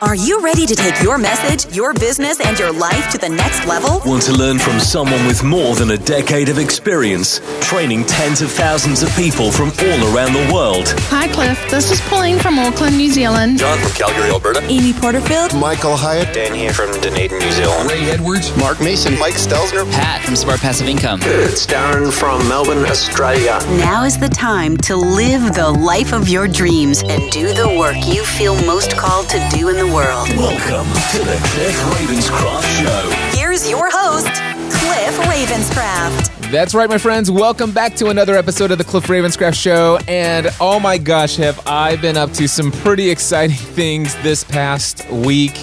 Are you ready to take your message, your business, and your life to the next level? Want to learn from someone with more than a decade of experience, training tens of thousands of people from all around the world? Hi, Cliff. This is Pauline from Auckland, New Zealand. John from Calgary, Alberta. Amy Porterfield. Michael Hyatt. Dan here from Dunedin, New Zealand. Ray Edwards. Mark Mason. Mike Stelzner. Pat from Smart Passive Income. It's Darren from Melbourne, Australia. Now is the time to live the life of your dreams and do the work you feel most called to do in the world. Welcome to the Cliff Ravenscraft Show. Here's your host, Cliff Ravenscraft. That's right, my friends. Welcome back to another episode of the Cliff Ravenscraft Show. And oh my gosh, have I been up to some pretty exciting things this past week.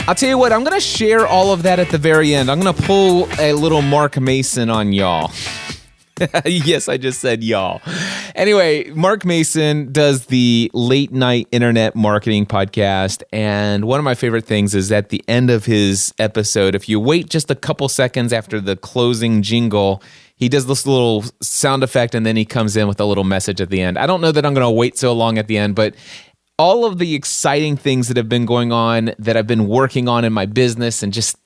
I'll tell you what, I'm going to share all of that at the very end. I'm going to pull a little Mark Mason on y'all. Yes, I just said y'all. Anyway, Mark Mason does the late night internet marketing podcast. And one of my favorite things is at the end of his episode, if you wait just a couple seconds after the closing jingle, he does this little sound effect and then he comes in with a little message at the end. I don't know that I'm going to wait so long at the end, but all of the exciting things that have been going on that I've been working on in my business and just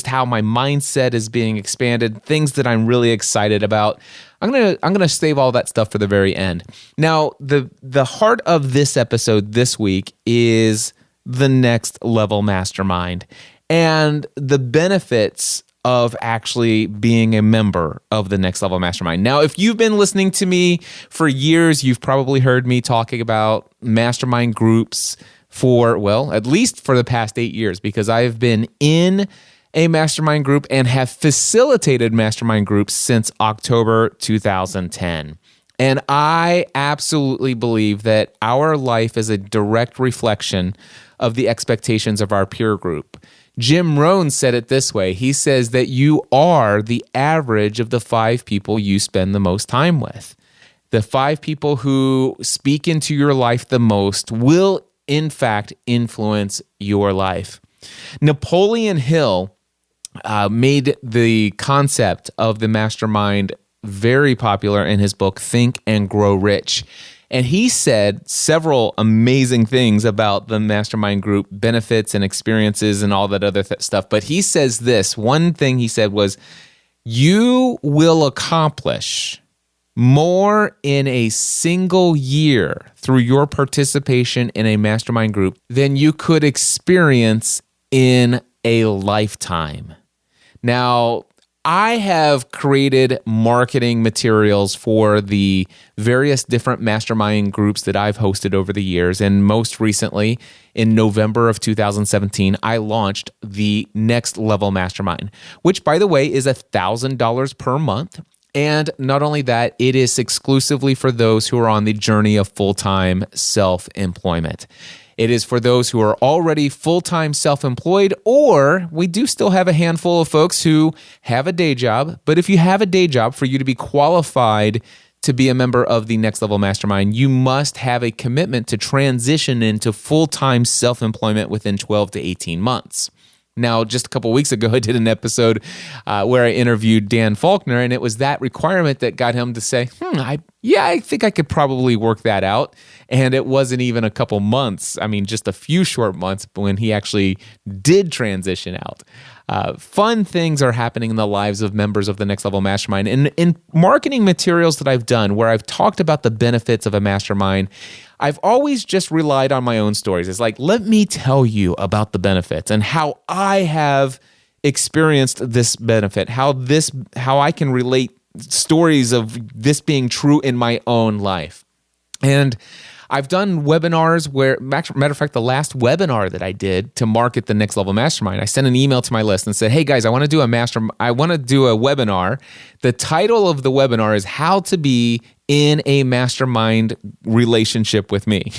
how my mindset is being expanded, things that I'm really excited about. I'm gonna save all that stuff for the very end. Now, the heart of this episode this week is the Next Level Mastermind and the benefits of actually being a member of the Next Level Mastermind. Now, if you've been listening to me for years, you've probably heard me talking about mastermind groups for, well, at least for the past 8 years, because I've been in a mastermind group and have facilitated mastermind groups since October 2010. And I absolutely believe that our life is a direct reflection of the expectations of our peer group. Jim Rohn said it this way. He says that you are the average of the 5 people you spend the most time with. The 5 people who speak into your life the most will, in fact, influence your life. Napoleon Hill made the concept of the mastermind very popular in his book, Think and Grow Rich. And he said several amazing things about the mastermind group benefits and experiences and all that other stuff. But he says this, one thing he said was, you will accomplish more in a single year through your participation in a mastermind group than you could experience in a lifetime. Now, I have created marketing materials for the various different mastermind groups that I've hosted over the years. And most recently, in November of 2017, I launched the Next Level Mastermind, which, by the way, is $1,000 per month. And not only that, it is exclusively for those who are on the journey of full-time self-employment. It is for those who are already full-time self-employed, or we do still have a handful of folks who have a day job. But if you have a day job, for you to be qualified to be a member of the Next Level Mastermind, you must have a commitment to transition into full-time self-employment within 12 to 18 months. Now, just a couple of weeks ago, I did an episode where I interviewed Dan Faulkner, and it was that requirement that got him to say, I think I could probably work that out. And it wasn't even a couple months, just a few short months when he actually did transition out. Fun things are happening in the lives of members of the Next Level Mastermind. And in marketing materials that I've done where I've talked about the benefits of a mastermind, I've always just relied on my own stories. It's like, let me tell you about the benefits and how I have experienced this benefit, how I can relate stories of this being true in my own life. And I've done webinars where, matter of fact, the last webinar that I did to market the Next Level Mastermind, I sent an email to my list and said, hey guys, I want to do a webinar. The title of the webinar is How to Be in a Mastermind Relationship with Me.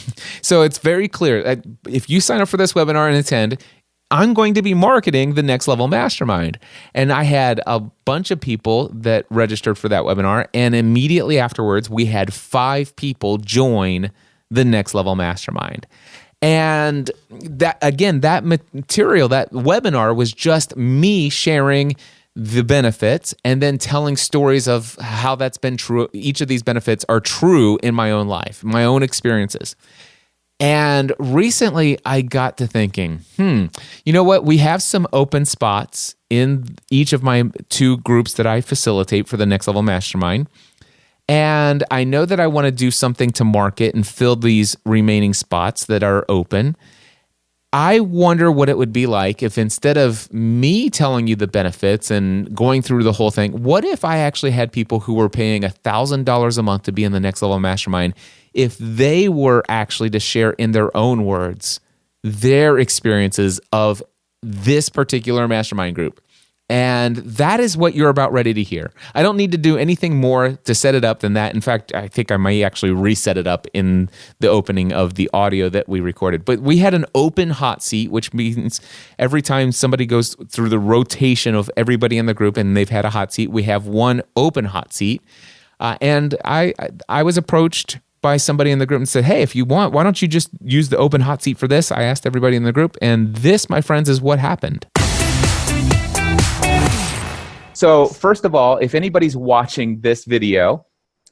So it's very clear. If you sign up for this webinar and attend, I'm going to be marketing the Next Level Mastermind. And I had a bunch of people that registered for that webinar. And immediately afterwards, we had 5 people join the Next Level Mastermind. And that material, that webinar was just me sharing the benefits and then telling stories of how that's been true. Each of these benefits are true in my own life, my own experiences. And recently I got to thinking, you know what? We have some open spots in each of my 2 groups that I facilitate for the Next Level Mastermind. And I know that I want to do something to market and fill these remaining spots that are open. I wonder what it would be like if instead of me telling you the benefits and going through the whole thing, what if I actually had people who were paying $1,000 a month to be in the Next Level Mastermind, if they were actually to share in their own words their experiences of this particular mastermind group. And that is what you're about ready to hear. I don't need to do anything more to set it up than that. In fact, I think I might actually reset it up in the opening of the audio that we recorded. But we had an open hot seat, which means every time somebody goes through the rotation of everybody in the group and they've had a hot seat, we have one open hot seat. And I was approached by somebody in the group and said, hey, if you want, why don't you just use the open hot seat for this? I asked everybody in the group, and this, my friends, is what happened. So first of all, if anybody's watching this video,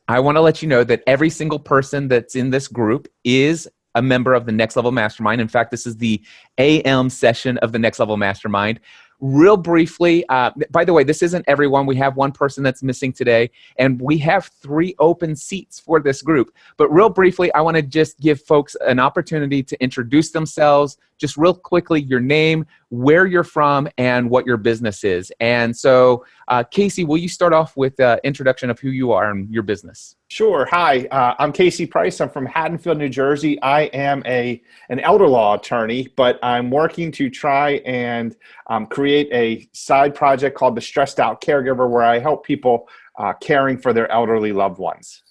I want to let you know that every single person that's in this group is a member of the Next Level Mastermind. In fact, this is the AM session of the Next Level Mastermind. Real briefly, by the way, this isn't everyone. We have one person that's missing today, and we have 3 open seats for this group. But real briefly, I want to just give folks an opportunity to introduce themselves, just real quickly, your name, where you're from, and what your business is. And so, Casey, will you start off with an introduction of who you are and your business? Sure. Hi, I'm Casey Price. I'm from Haddonfield, New Jersey. I am an elder law attorney, but I'm working to try and create a side project called the Stressed Out Caregiver, where I help people caring for their elderly loved ones.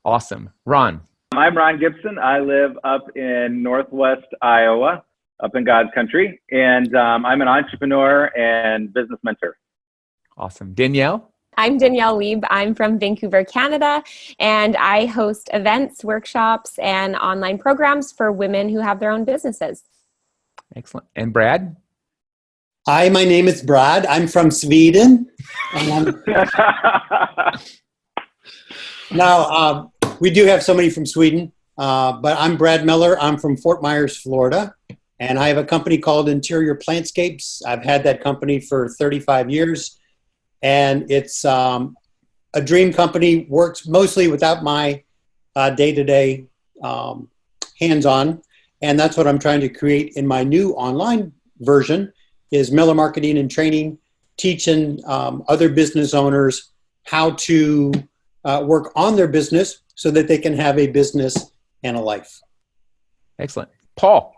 Awesome. Ron. I'm Ron Gibson. I live up in Northwest Iowa, up in God's country, and I'm an entrepreneur and business mentor. Awesome. Danielle? I'm Danielle Lieb. I'm from Vancouver, Canada, and I host events, workshops, and online programs for women who have their own businesses. Excellent. And Brad? Hi, my name is Brad. I'm from Sweden. Now, we do have somebody from Sweden, but I'm Brad Miller. I'm from Fort Myers, Florida, and I have a company called Interior Plantscapes. I've had that company for 35 years. And it's a dream company, works mostly without my day-to-day hands-on. And that's what I'm trying to create in my new online version is Miller Marketing and Training, teaching other business owners how to work on their business so that they can have a business and a life. Excellent. Paul.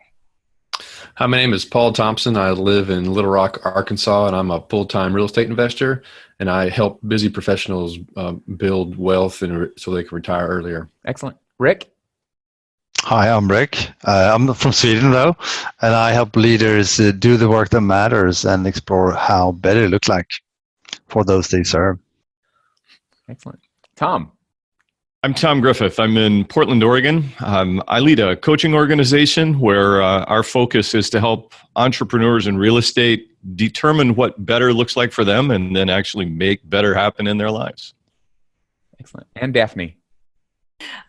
Hi, my name is Paul Thompson. I live in Little Rock, Arkansas, and I'm a full-time real estate investor, and I help busy professionals build wealth so they can retire earlier. Excellent. Rick? Hi, I'm Rick. I'm from Sweden, though, and I help leaders do the work that matters and explore how better look like for those they serve. Excellent. Tom? I'm Tom Griffith. I'm in Portland, Oregon. I lead a coaching organization where our focus is to help entrepreneurs in real estate determine what better looks like for them and then actually make better happen in their lives. Excellent. And Daphne?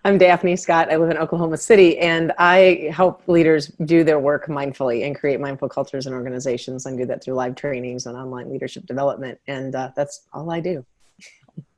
I'm Daphne Scott. I live in Oklahoma City, and I help leaders do their work mindfully and create mindful cultures and organizations, and do that through live trainings and online leadership development. And that's all I do.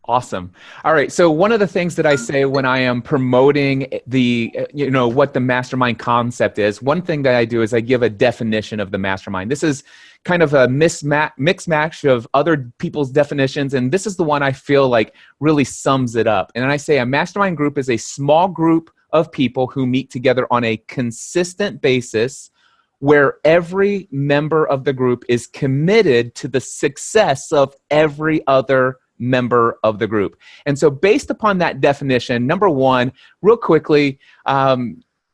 Awesome. All right. So one of the things that I say when I am promoting what the mastermind concept is, one thing that I do is I give a definition of the mastermind. This is kind of a mixed match of other people's definitions. And this is the one I feel like really sums it up. And I say a mastermind group is a small group of people who meet together on a consistent basis where every member of the group is committed to the success of every other member of the group. And so based upon that definition, number one, real quickly,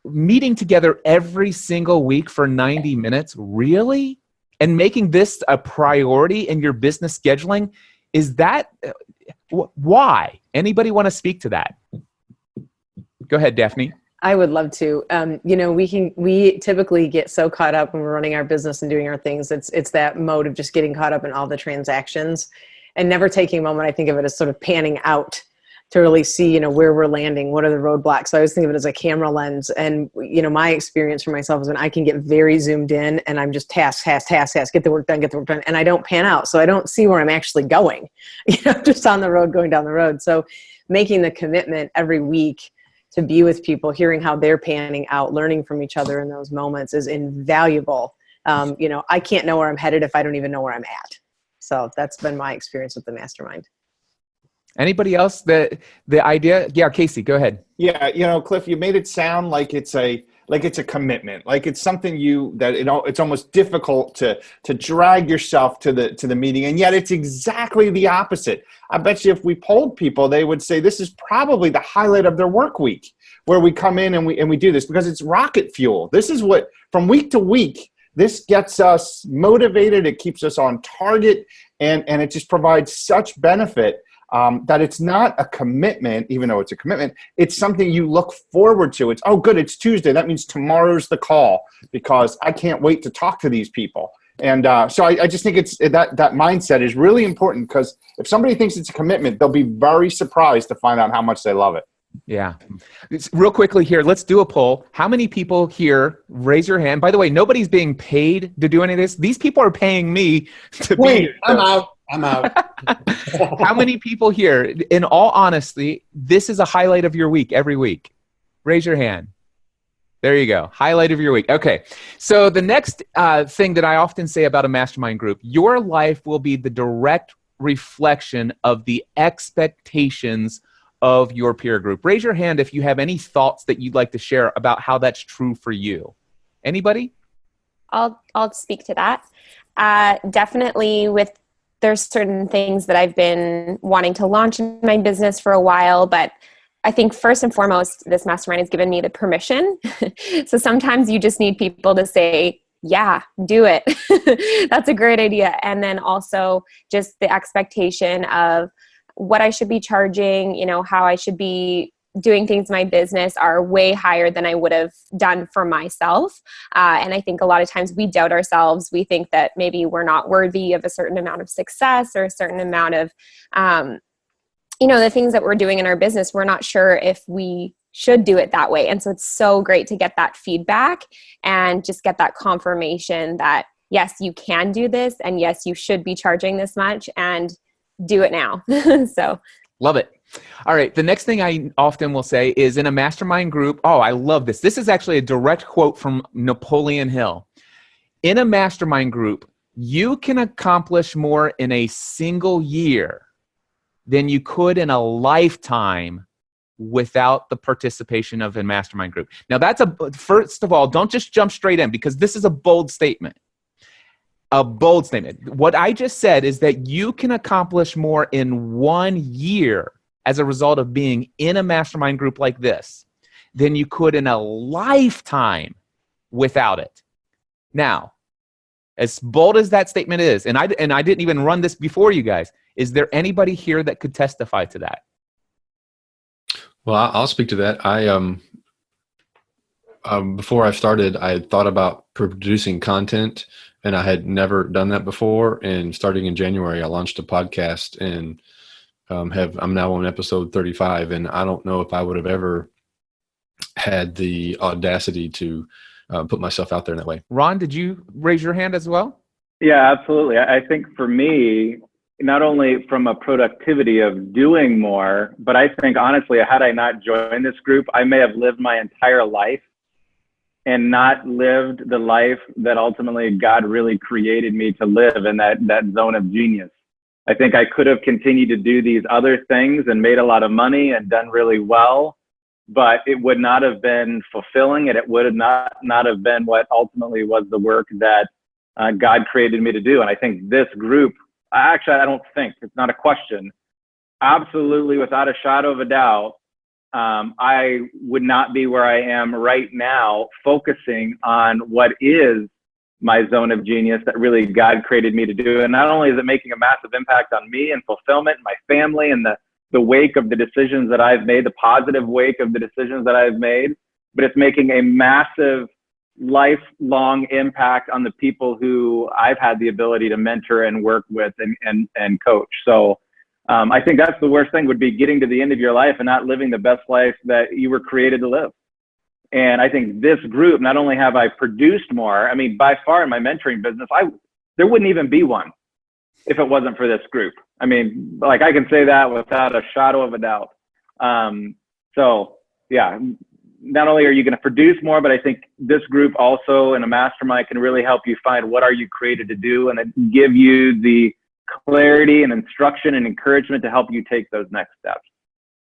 meeting together every single week for 90 minutes, really? And making this a priority in your business scheduling, is that, why? Anybody want to speak to that? Go ahead, Daphne. I would love to. We typically get so caught up when we're running our business and doing our things. It's that mode of just getting caught up in all the transactions and never taking a moment. I think of it as sort of panning out to really see, you know, where we're landing, what are the roadblocks. So I always think of it as a camera lens. And, you know, my experience for myself is when I can get very zoomed in and I'm just task, get the work done. And I don't pan out. So I don't see where I'm actually going, you know, just on the road, going down the road. So making the commitment every week to be with people, hearing how they're panning out, learning from each other in those moments is invaluable. You know, I can't know where I'm headed if I don't even know where I'm at. So that's been my experience with the Mastermind. Anybody else? The idea? Yeah, Casey, go ahead. Yeah, you know, Cliff, you made it sound like it's a commitment, like it's something it's almost difficult to drag yourself to the meeting, and yet it's exactly the opposite. I bet you if we polled people, they would say this is probably the highlight of their work week, where we come in and we do this because it's rocket fuel. This is what, from week to week, this gets us motivated. It keeps us on target, and it just provides such benefit. That it's not a commitment, even though it's a commitment, it's something you look forward to. It's, oh, good, it's Tuesday. That means tomorrow's the call because I can't wait to talk to these people. And so I just think it's that mindset is really important, because if somebody thinks it's a commitment, they'll be very surprised to find out how much they love it. Yeah. Real quickly here, let's do a poll. How many people here, raise your hand. By the way, nobody's being paid to do any of this. These people are paying me to be here. I'm out. How many people here, in all honesty, this is a highlight of your week every week? Raise your hand. There you go. Highlight of your week. Okay. So the next thing that I often say about a mastermind group, your life will be the direct reflection of the expectations of your peer group. Raise your hand if you have any thoughts that you'd like to share about how that's true for you. Anybody? I'll speak to that. Definitely there's certain things that I've been wanting to launch in my business for a while, but I think first and foremost, this mastermind has given me the permission. So sometimes you just need people to say, yeah, do it. That's a great idea. And then also just the expectation of what I should be charging, you know, how I should be doing things in my business are way higher than I would have done for myself. And I think a lot of times we doubt ourselves. We think that maybe we're not worthy of a certain amount of success or a certain amount of, the things that we're doing in our business. We're not sure if we should do it that way. And so it's so great to get that feedback and just get that confirmation that, yes, you can do this. And yes, you should be charging this much, and do it now. So love it. All right. The next thing I often will say is, in a mastermind group, oh, I love this. This is actually a direct quote from Napoleon Hill. In a mastermind group, you can accomplish more in a single year than you could in a lifetime without the participation of a mastermind group. Now, first of all, don't just jump straight in, because this is a bold statement. A bold statement. What I just said is that you can accomplish more in 1 year as a result of being in a mastermind group like this than you could in a lifetime without it. Now, as bold as that statement is, and I didn't even run this before you guys, is there anybody here that could testify to that? Well, I'll speak to that. Before I started, I had thought about producing content, and I had never done that before. And starting in January, I launched a podcast, and I'm now on episode 35. And I don't know if I would have ever had the audacity to put myself out there in that way. Ron, did you raise your hand as well? Yeah, absolutely. I think for me, not only from a productivity of doing more, but I think honestly, had I not joined this group, I may have lived my entire life and not lived the life that ultimately God really created me to live in that zone of genius. I think I could have continued to do these other things and made a lot of money and done really well, but it would not have been fulfilling, and it would have not have been what ultimately was the work that God created me to do. And I think this group, actually, I don't think, it's not a question, absolutely, without a shadow of a doubt, I would not be where I am right now, focusing on what is my zone of genius that really God created me to do. And not only is it making a massive impact on me and fulfillment, my family, and the wake of the decisions that I've made, the positive wake of the decisions that I've made, but it's making a massive lifelong impact on the people who I've had the ability to mentor and work with and coach. So I think that's the worst thing, would be getting to the end of your life and not living the best life that you were created to live. And I think this group, not only have I produced more, I mean, by far in my mentoring business, there wouldn't even be one if it wasn't for this group. I mean, like, I can say that without a shadow of a doubt. So yeah, not only are you going to produce more, but I think this group also in a mastermind can really help you find what are you created to do, and then give you the clarity and instruction and encouragement to help you take those next steps.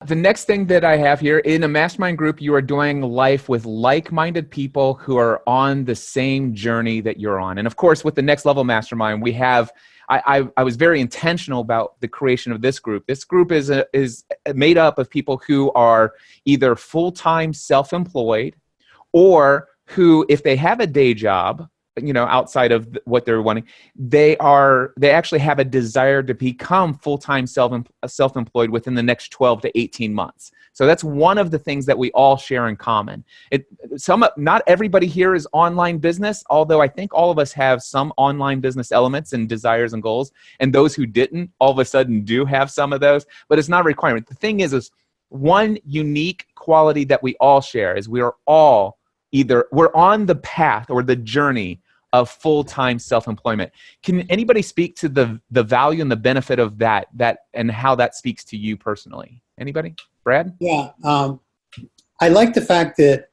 The next thing that I have here, in a mastermind group, you are doing life with like-minded people who are on the same journey that you're on. And of course, with the Next Level Mastermind, we have, I was very intentional about the creation of this group. This group is made up of people who are either full-time self-employed, or who, if they have a day job, outside of what they're wanting, they actually have a desire to become full-time self-employed within the next 12 to 18 months. So that's one of the things that we all share in common. Not everybody here is online business, although I think all of us have some online business elements and desires and goals. And those who didn't, all of a sudden do have some of those, but it's not a requirement. The thing is one unique quality that we all share is we are all we're on the path or the journey of full-time self-employment. Can anybody speak to the value and the benefit of that and how that speaks to you personally? Anybody? Brad? Yeah. I like the fact that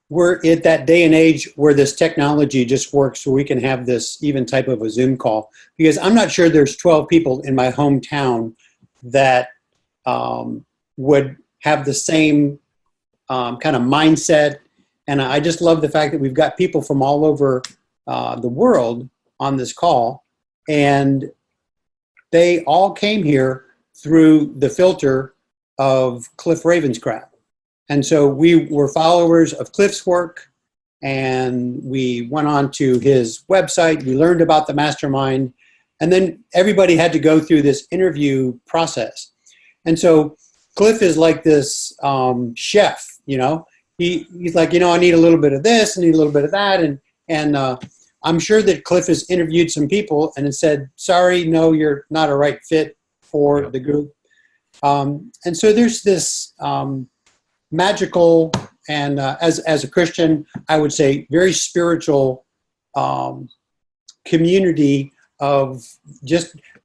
we're at that day and age where this technology just works, so we can have this even type of a Zoom call, because I'm not sure there's 12 people in my hometown that would have the same kind of mindset. And I just love the fact that we've got people from all over the world on this call, and they all came here through the filter of Cliff Ravenscraft. And so we were followers of Cliff's work, and we went on to his website. We learned about the mastermind, and then everybody had to go through this interview process. And so Cliff is like this chef, He's like, I need a little bit of this, I need a little bit of that. And I'm sure that Cliff has interviewed some people and has said, sorry, no, you're not a right fit for the group. And so there's this magical and as a Christian, I would say very spiritual community of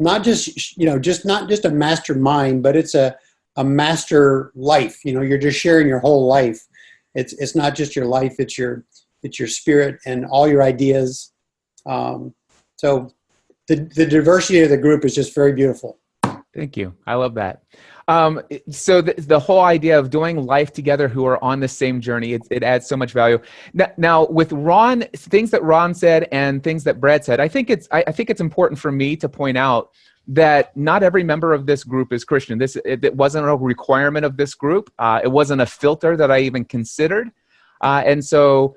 not just a mastermind, but it's a master life. You're just sharing your whole life. It's not just your life, it's your spirit and all your ideas. So the diversity of the group is just very beautiful. Thank you. I love that. So the whole idea of doing life together who are on the same journey, it adds so much value. Now with Rohn, things that Rohn said and things that Brad said, I think it's important for me to point out that not every member of this group is Christian. It wasn't a requirement of this group. It wasn't a filter that I even considered. And so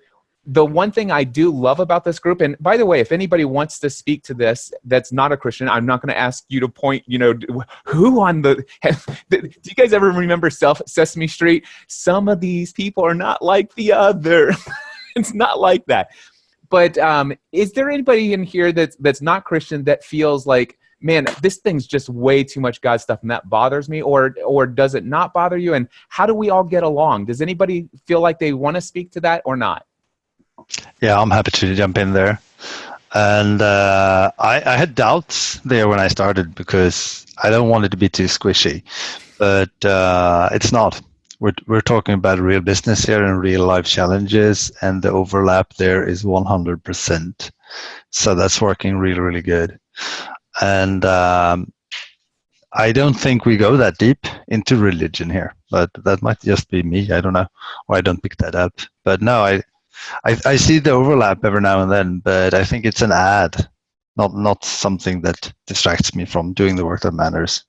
the one thing I do love about this group, and by the way, if anybody wants to speak to this that's not a Christian, I'm not going to ask you to point, who on do you guys ever remember Sesame Street? Some of these people are not like the other. It's not like that. But is there anybody in here that's not Christian that feels like, man, this thing's just way too much God stuff and that bothers me, or does it not bother you? And how do we all get along? Does anybody feel like they want to speak to that or not? Yeah, I'm happy to jump in there. And I had doubts there when I started because I don't want it to be too squishy, but it's not. We're talking about real business here and real life challenges, and the overlap there is 100%. So that's working really, really good. And I don't think we go that deep into religion here, but that might just be me. I don't know, or I don't pick that up. But no, I see the overlap every now and then, but I think it's an add, not something that distracts me from doing the work that matters.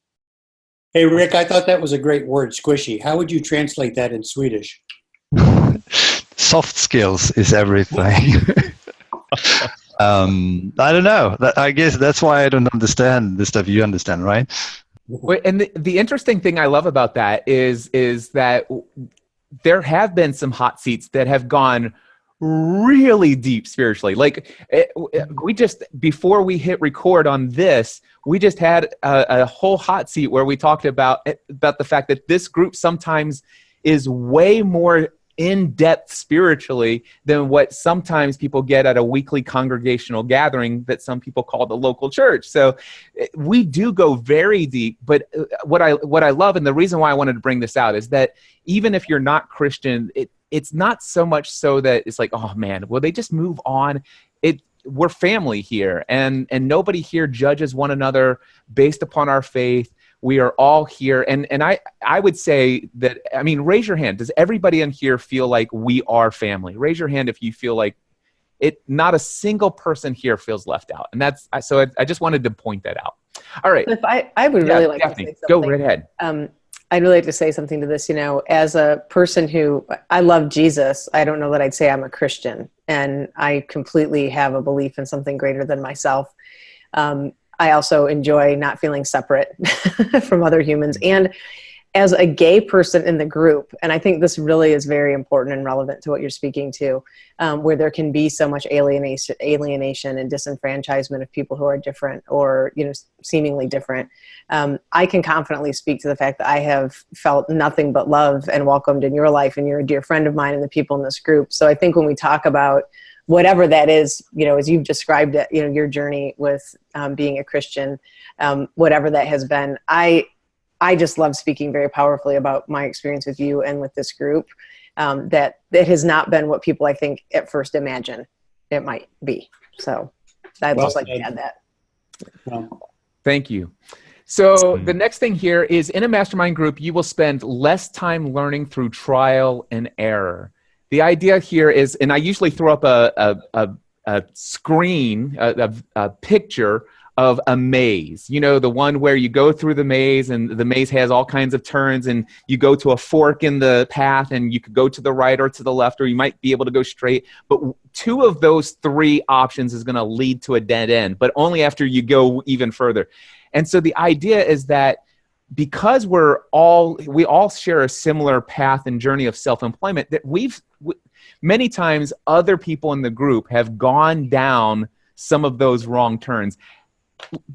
Hey, Rick, I thought that was a great word, squishy. How would you translate that in Swedish? Soft skills is everything. I don't know. I guess that's why I don't understand the stuff you understand, right? And the interesting thing I love about that is that there have been some hot seats that have gone really deep spiritually. Like we just, before we hit record on this, we just had a whole hot seat where we talked about the fact that this group sometimes is way more in depth spiritually than what sometimes people get at a weekly congregational gathering that some people call the local church. So we do go very deep, but what I love, and the reason why I wanted to bring this out, is that even if you're not Christian, it's not so much so that it's like, oh man, will they just move on? We're family here, and nobody here judges one another based upon our faith. We are all here. And I would say that, I mean, raise your hand. Does everybody in here feel like we are family? Raise your hand if you feel like it. Not a single person here feels left out. And so I just wanted to point that out. All right. If I would really like Daphne, to say something. go right ahead. I'd really like to say something to this. As a person who, I love Jesus, I don't know that I'd say I'm a Christian, and I completely have a belief in something greater than myself. I also enjoy not feeling separate from other humans. And as a gay person in the group, and I think this really is very important and relevant to what you're speaking to, where there can be so much alienation and disenfranchisement of people who are different or, seemingly different. I can confidently speak to the fact that I have felt nothing but love and welcomed in your life, and you're a dear friend of mine and the people in this group. So I think when we talk about whatever that is, as you've described it, your journey with being a Christian, whatever that has been, I just love speaking very powerfully about my experience with you and with this group, that it has not been what people, I think, at first imagine it might be. So I'd just like to add that. Thank you. So the next thing here is, in a mastermind group, you will spend less time learning through trial and error. The idea here is, and I usually throw up a screen, a picture of a maze, the one where you go through the maze and the maze has all kinds of turns, and you go to a fork in the path and you could go to the right or to the left, or you might be able to go straight. But two of those three options is going to lead to a dead end, but only after you go even further. And so the idea is that because we all share a similar path and journey of self-employment, that many times other people in the group have gone down some of those wrong turns.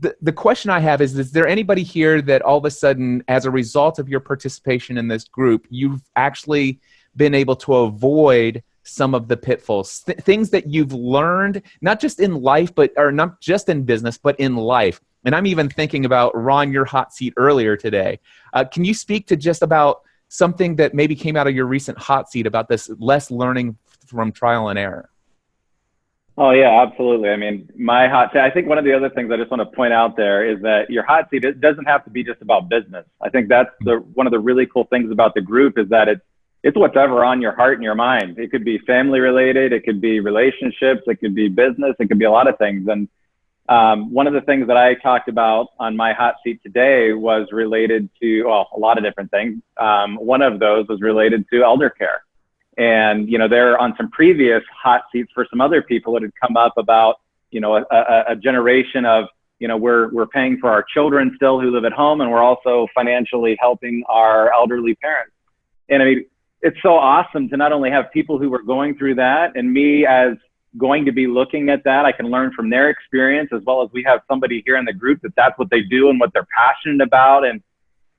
The question I have is there anybody here that all of a sudden, as a result of your participation in this group, you've actually been able to avoid some of the pitfalls, things that you've learned, not just in life, or not just in business, but in life? And I'm even thinking about, Ron, your hot seat earlier today. Can you speak to just about something that maybe came out of your recent hot seat about this less learning from trial and error? Oh, yeah, absolutely. I mean, my hot seat, I think one of the other things I just want to point out there is that your hot seat, it doesn't have to be just about business. I think that's one of the really cool things about the group, is that it's whatever on your heart and your mind. It could be family related, it could be relationships, it could be business, it could be a lot of things. And one of the things that I talked about on my hot seat today was related to, a lot of different things. One of those was related to elder care. And, there on some previous hot seats for some other people, it had come up about, a generation of, we're paying for our children still who live at home, and we're also financially helping our elderly parents. And I mean, it's so awesome to not only have people who are going through that, and me as going to be looking at that, I can learn from their experience, as well as we have somebody here in the group that's what they do and what they're passionate about.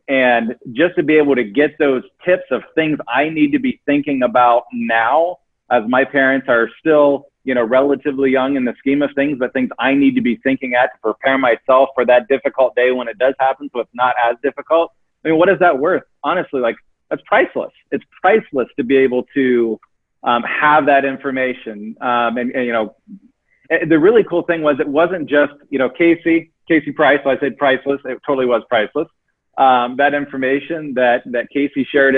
And just to be able to get those tips of things I need to be thinking about now, as my parents are still, relatively young in the scheme of things, but things I need to be thinking at to prepare myself for that difficult day when it does happen, so it's not as difficult. I mean, what is that worth? Honestly, that's priceless. It's priceless to be able to have that information. The really cool thing was, it wasn't just, Casey Price, so I said priceless. It totally was priceless. That information that Casey shared,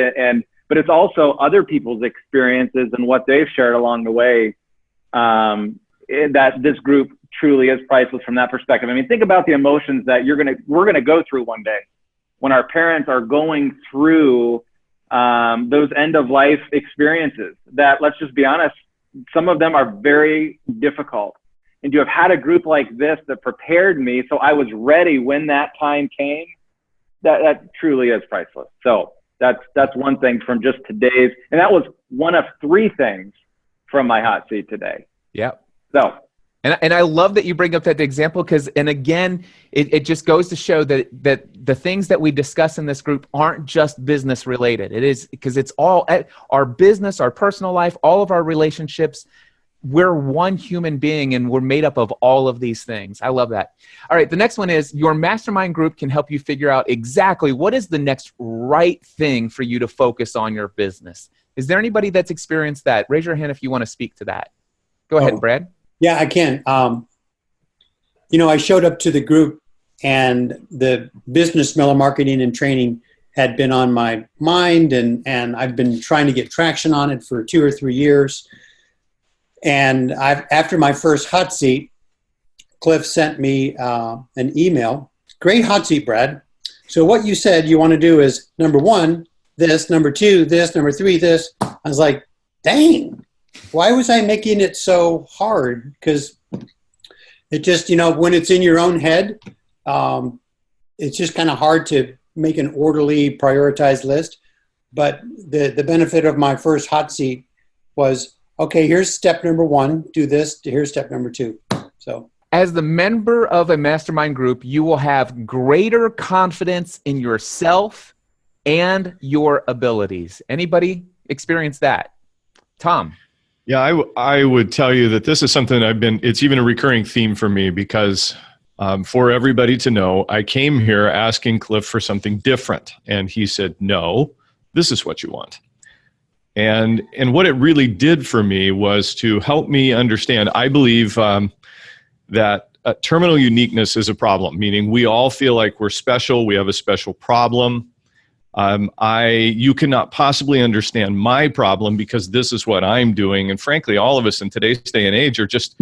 but it's also other people's experiences and what they've shared along the way, that this group truly is priceless from that perspective. I mean, think about the emotions that we're gonna go through one day when our parents are going through those end of life experiences that, let's just be honest, some of them are very difficult. And to have had a group like this that prepared me so I was ready when that time came, that truly is priceless. So that's one thing from just today's, and that was one of three things from my hot seat today. Yep. So. And I love that you bring up that example because, and again, it just goes to show that the things that we discuss in this group aren't just business related. It is because it's all our business, our personal life, all of our relationships. We're one human being and we're made up of all of these things. I love that. All right. The next one is your mastermind group can help you figure out exactly what is the next right thing for you to focus on your business. Is there anybody that's experienced that? Raise your hand if you want to speak to that. Go ahead, Brad. Yeah, I can. I showed up to the group and the business Miller marketing and training had been on my mind and I've been trying to get traction on it for 2 or 3 years. And after my first hot seat, Cliff sent me an email. Great hot seat, Brad. So what you said you want to do is number 1, this, number 2, this, number 3, this. I was like, dang. Why was I making it so hard? Because it just, when it's in your own head, it's just kind of hard to make an orderly, prioritized list. But the benefit of my first hot seat was, okay, here's step number 1, do this, here's step number 2. So, as the member of a mastermind group, you will have greater confidence in yourself and your abilities. Anybody experience that? Tom? Yeah, I would tell you that this is something it's even a recurring theme for me because for everybody to know, I came here asking Cliff for something different. And he said, no, this is what you want. And what it really did for me was to help me understand. I believe that terminal uniqueness is a problem, meaning we all feel like we're special. We have a special problem. You cannot possibly understand my problem because this is what I'm doing. And frankly, all of us in today's day and age are just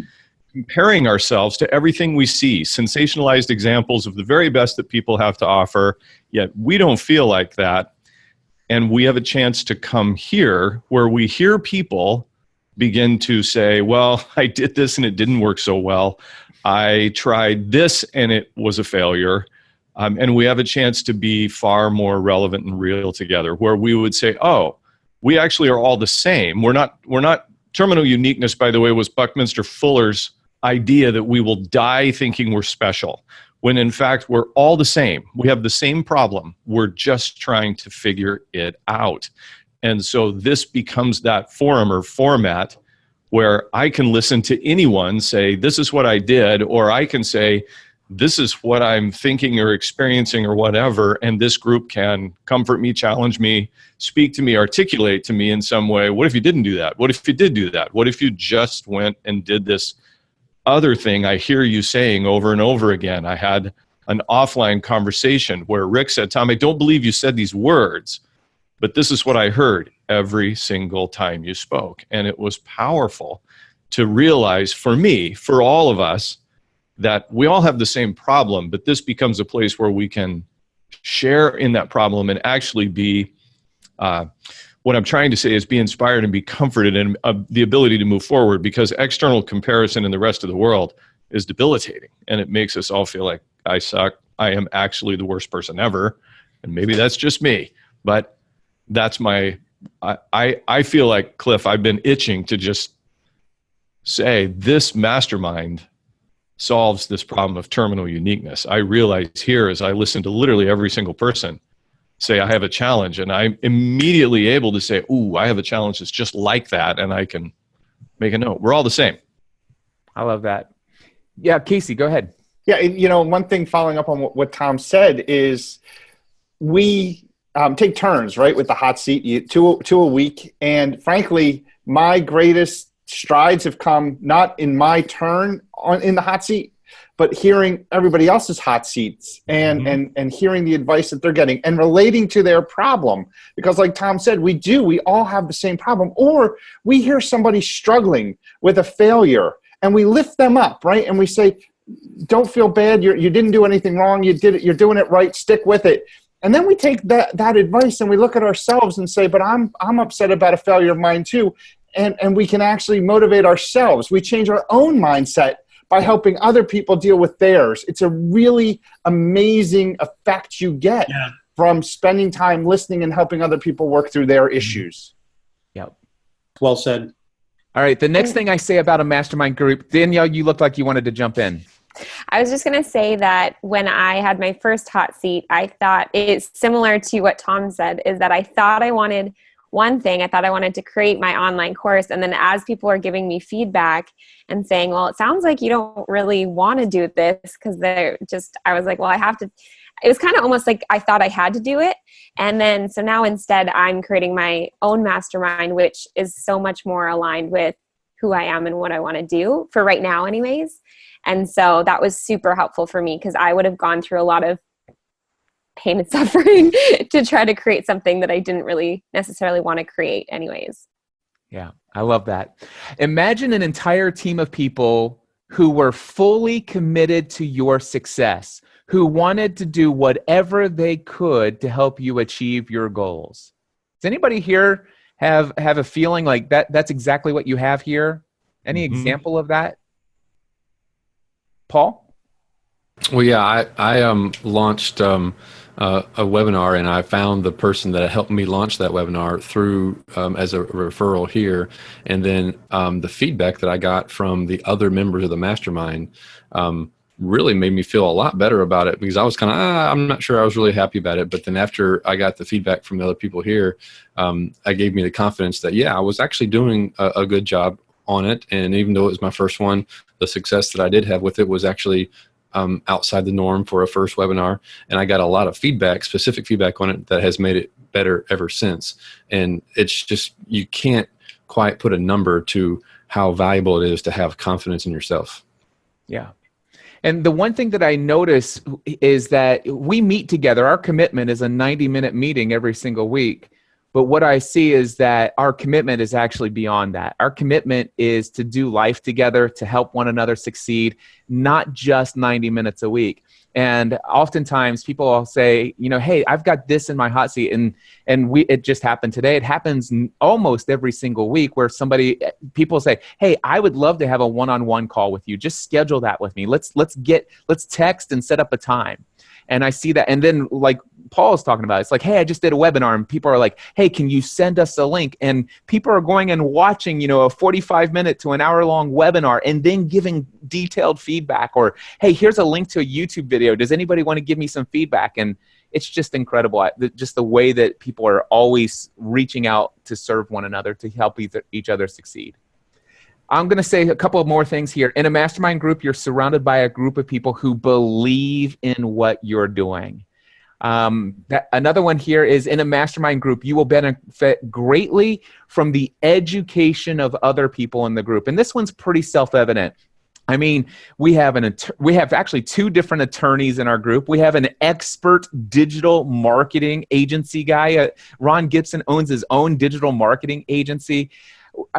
comparing ourselves to everything we see, sensationalized examples of the very best that people have to offer, yet we don't feel like that. And we have a chance to come here where we hear people begin to say, well, I did this and it didn't work so well. I tried this and it was a failure. And we have a chance to be far more relevant and real together, where we would say, oh, we actually are all the same. We're not terminal uniqueness, by the way, was Buckminster Fuller's idea that we will die thinking we're special, when in fact, we're all the same. We have the same problem. We're just trying to figure it out. And so this becomes that forum or format where I can listen to anyone say, this is what I did, or I can say, this is what I'm thinking or experiencing or whatever, and this group can comfort me, challenge me, speak to me, articulate to me in some way. What if you didn't do that? What if you did do that? What if you just went and did this other thing I hear you saying over and over again? I had an offline conversation where Rick said, Tom, I don't believe you said these words, but this is what I heard every single time you spoke. And it was powerful to realize for me, for all of us, that we all have the same problem, but this becomes a place where we can share in that problem and actually be, what I'm trying to say is be inspired and be comforted and the ability to move forward, because external comparison in the rest of the world is debilitating and it makes us all feel like I suck. I am actually the worst person ever. And maybe that's just me, but that's I feel like, Cliff, I've been itching to just say this mastermind solves this problem of terminal uniqueness. I realize here as I listen to literally every single person say, I have a challenge, and I'm immediately able to say, ooh, I have a challenge that's just like that, and I can make a note. We're all the same. I love that. Yeah, Casey, go ahead. Yeah, one thing following up on what Tom said is we take turns, right, with the hot seat, two a week, and frankly, my greatest strides have come not in my turn in the hot seat, but hearing everybody else's hot seats and hearing the advice that they're getting and relating to their problem. Because like Tom said, we all have the same problem. Or we hear somebody struggling with a failure and we lift them up, right? And we say, don't feel bad. You didn't do anything wrong. You did it. You're doing it right. Stick with it. And then we take that advice and we look at ourselves and say, but I'm upset about a failure of mine too. And we can actually motivate ourselves. We change our own mindset by helping other people deal with theirs. It's a really amazing effect you get from spending time listening and helping other people work through their issues. Yep. Well said. All right. The next thing I say about a mastermind group, Danielle, you looked like you wanted to jump in. I was just going to say that when I had my first hot seat, I thought it's similar to what Tom said, is that I thought I wanted one thing. I thought I wanted to create my online course. And then as people are giving me feedback and saying, well, it sounds like you don't really want to do this, because I was like, well, I have to. It was kind of almost like I thought I had to do it. And then, so now instead I'm creating my own mastermind, which is so much more aligned with who I am and what I want to do for right now anyways. And so that was super helpful for me, because I would have gone through a lot of pain and suffering to try to create something that I didn't really necessarily want to create anyways. Yeah, I love that. Imagine an entire team of people who were fully committed to your success, who wanted to do whatever they could to help you achieve your goals. Does anybody here have a feeling like that's exactly what you have here? Any example of that? Paul? Well, yeah, I launched a webinar, and I found the person that helped me launch that webinar through as a referral here. And then the feedback that I got from the other members of the mastermind really made me feel a lot better about it, because I was kind of, I'm not sure I was really happy about it. But then after I got the feedback from the other people here, I gave me the confidence that, yeah, I was actually doing a good job on it. And even though it was my first one, the success that I did have with it was actually outside the norm for a first webinar. And I got a lot of feedback, specific feedback on it that has made it better ever since. And it's just, you can't quite put a number to how valuable it is to have confidence in yourself. Yeah. And the one thing that I notice is that we meet together. Our commitment is a 90-minute meeting every single week. But what I see is that our commitment is actually beyond that. Our commitment is to do life together, to help one another succeed, not just 90 minutes a week. And oftentimes people will say, hey, I've got this in my hot seat. And it just happened today. It happens almost every single week where people say, hey, I would love to have a one-on-one call with you. Just schedule that with me. Let's text and set up a time. And I see that. And then like Paul is talking about, it's like, hey, I just did a webinar, and people are like, hey, can you send us a link? And people are going and watching, a 45-minute to an hour-long webinar and then giving detailed feedback, or, hey, here's a link to a YouTube video. Does anybody want to give me some feedback? And it's just incredible, just the way that people are always reaching out to serve one another, to help each other succeed. I'm going to say a couple of more things here. In a mastermind group, you're surrounded by a group of people who believe in what you're doing. Another one here is, in a mastermind group, you will benefit greatly from the education of other people in the group. And this one's pretty self-evident. I mean, we have actually two different attorneys in our group. We have an expert digital marketing agency guy. Ron Gibson owns his own digital marketing agency.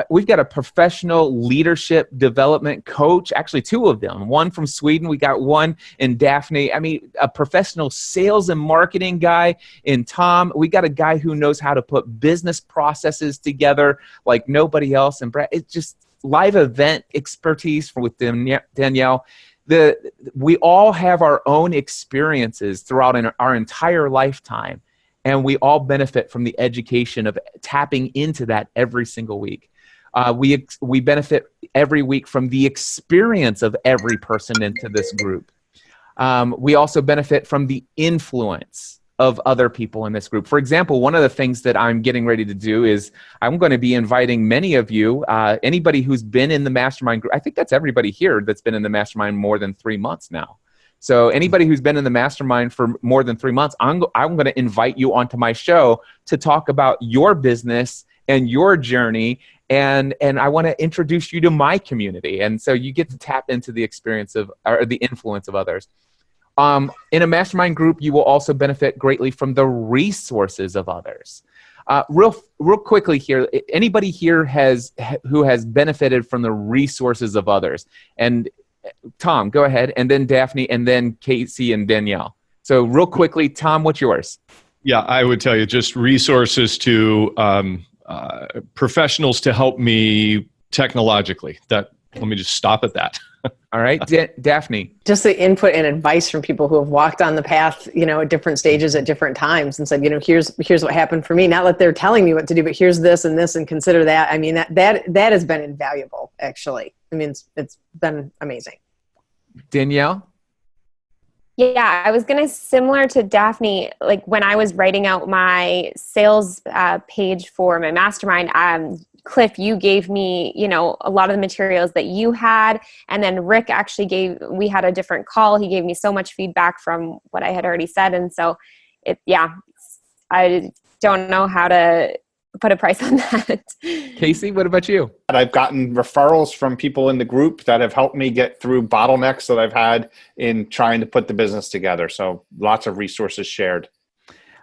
We've got a professional leadership development coach, actually two of them, one from Sweden. We got one in Daphne. I mean, a professional sales and marketing guy in Tom. We got a guy who knows how to put business processes together like nobody else. And Brad, it's just live event expertise with Danielle. We all have our own experiences throughout our entire lifetime. And we all benefit from the education of tapping into that every single week. We benefit every week from the experience of every person into this group. We also benefit from the influence of other people in this group. For example, one of the things that I'm getting ready to do is I'm going to be inviting many of you, anybody who's been in the mastermind group. I think that's everybody here that's been in the mastermind more than 3 months now. So anybody who's been in the mastermind for more than 3 months, I'm going to invite you onto my show to talk about your business and your journey. And I want to introduce you to my community. And so you get to tap into the experience or the influence of others. In a mastermind group, you will also benefit greatly from the resources of others. Real quickly here, anybody here who has benefited from the resources of others? And Tom, go ahead, and then Daphne, and then Casey and Danielle. So real quickly, Tom, what's yours? Yeah, I would tell you just resources to professionals to help me technologically. Let me just stop at that. All right, Daphne. Just the input and advice from people who have walked on the path, at different stages at different times and said, here's what happened for me. Not that they're telling me what to do, but here's this and consider that. I mean, that has been invaluable, actually. I mean, it's been amazing. Danielle? Yeah, I was going to, similar to Daphne, like when I was writing out my sales page for my mastermind, Cliff, you gave me, a lot of the materials that you had. And then Rick actually we had a different call. He gave me so much feedback from what I had already said. And so I don't know how to put a price on that. Casey, what about you? I've gotten referrals from people in the group that have helped me get through bottlenecks that I've had in trying to put the business together. So lots of resources shared.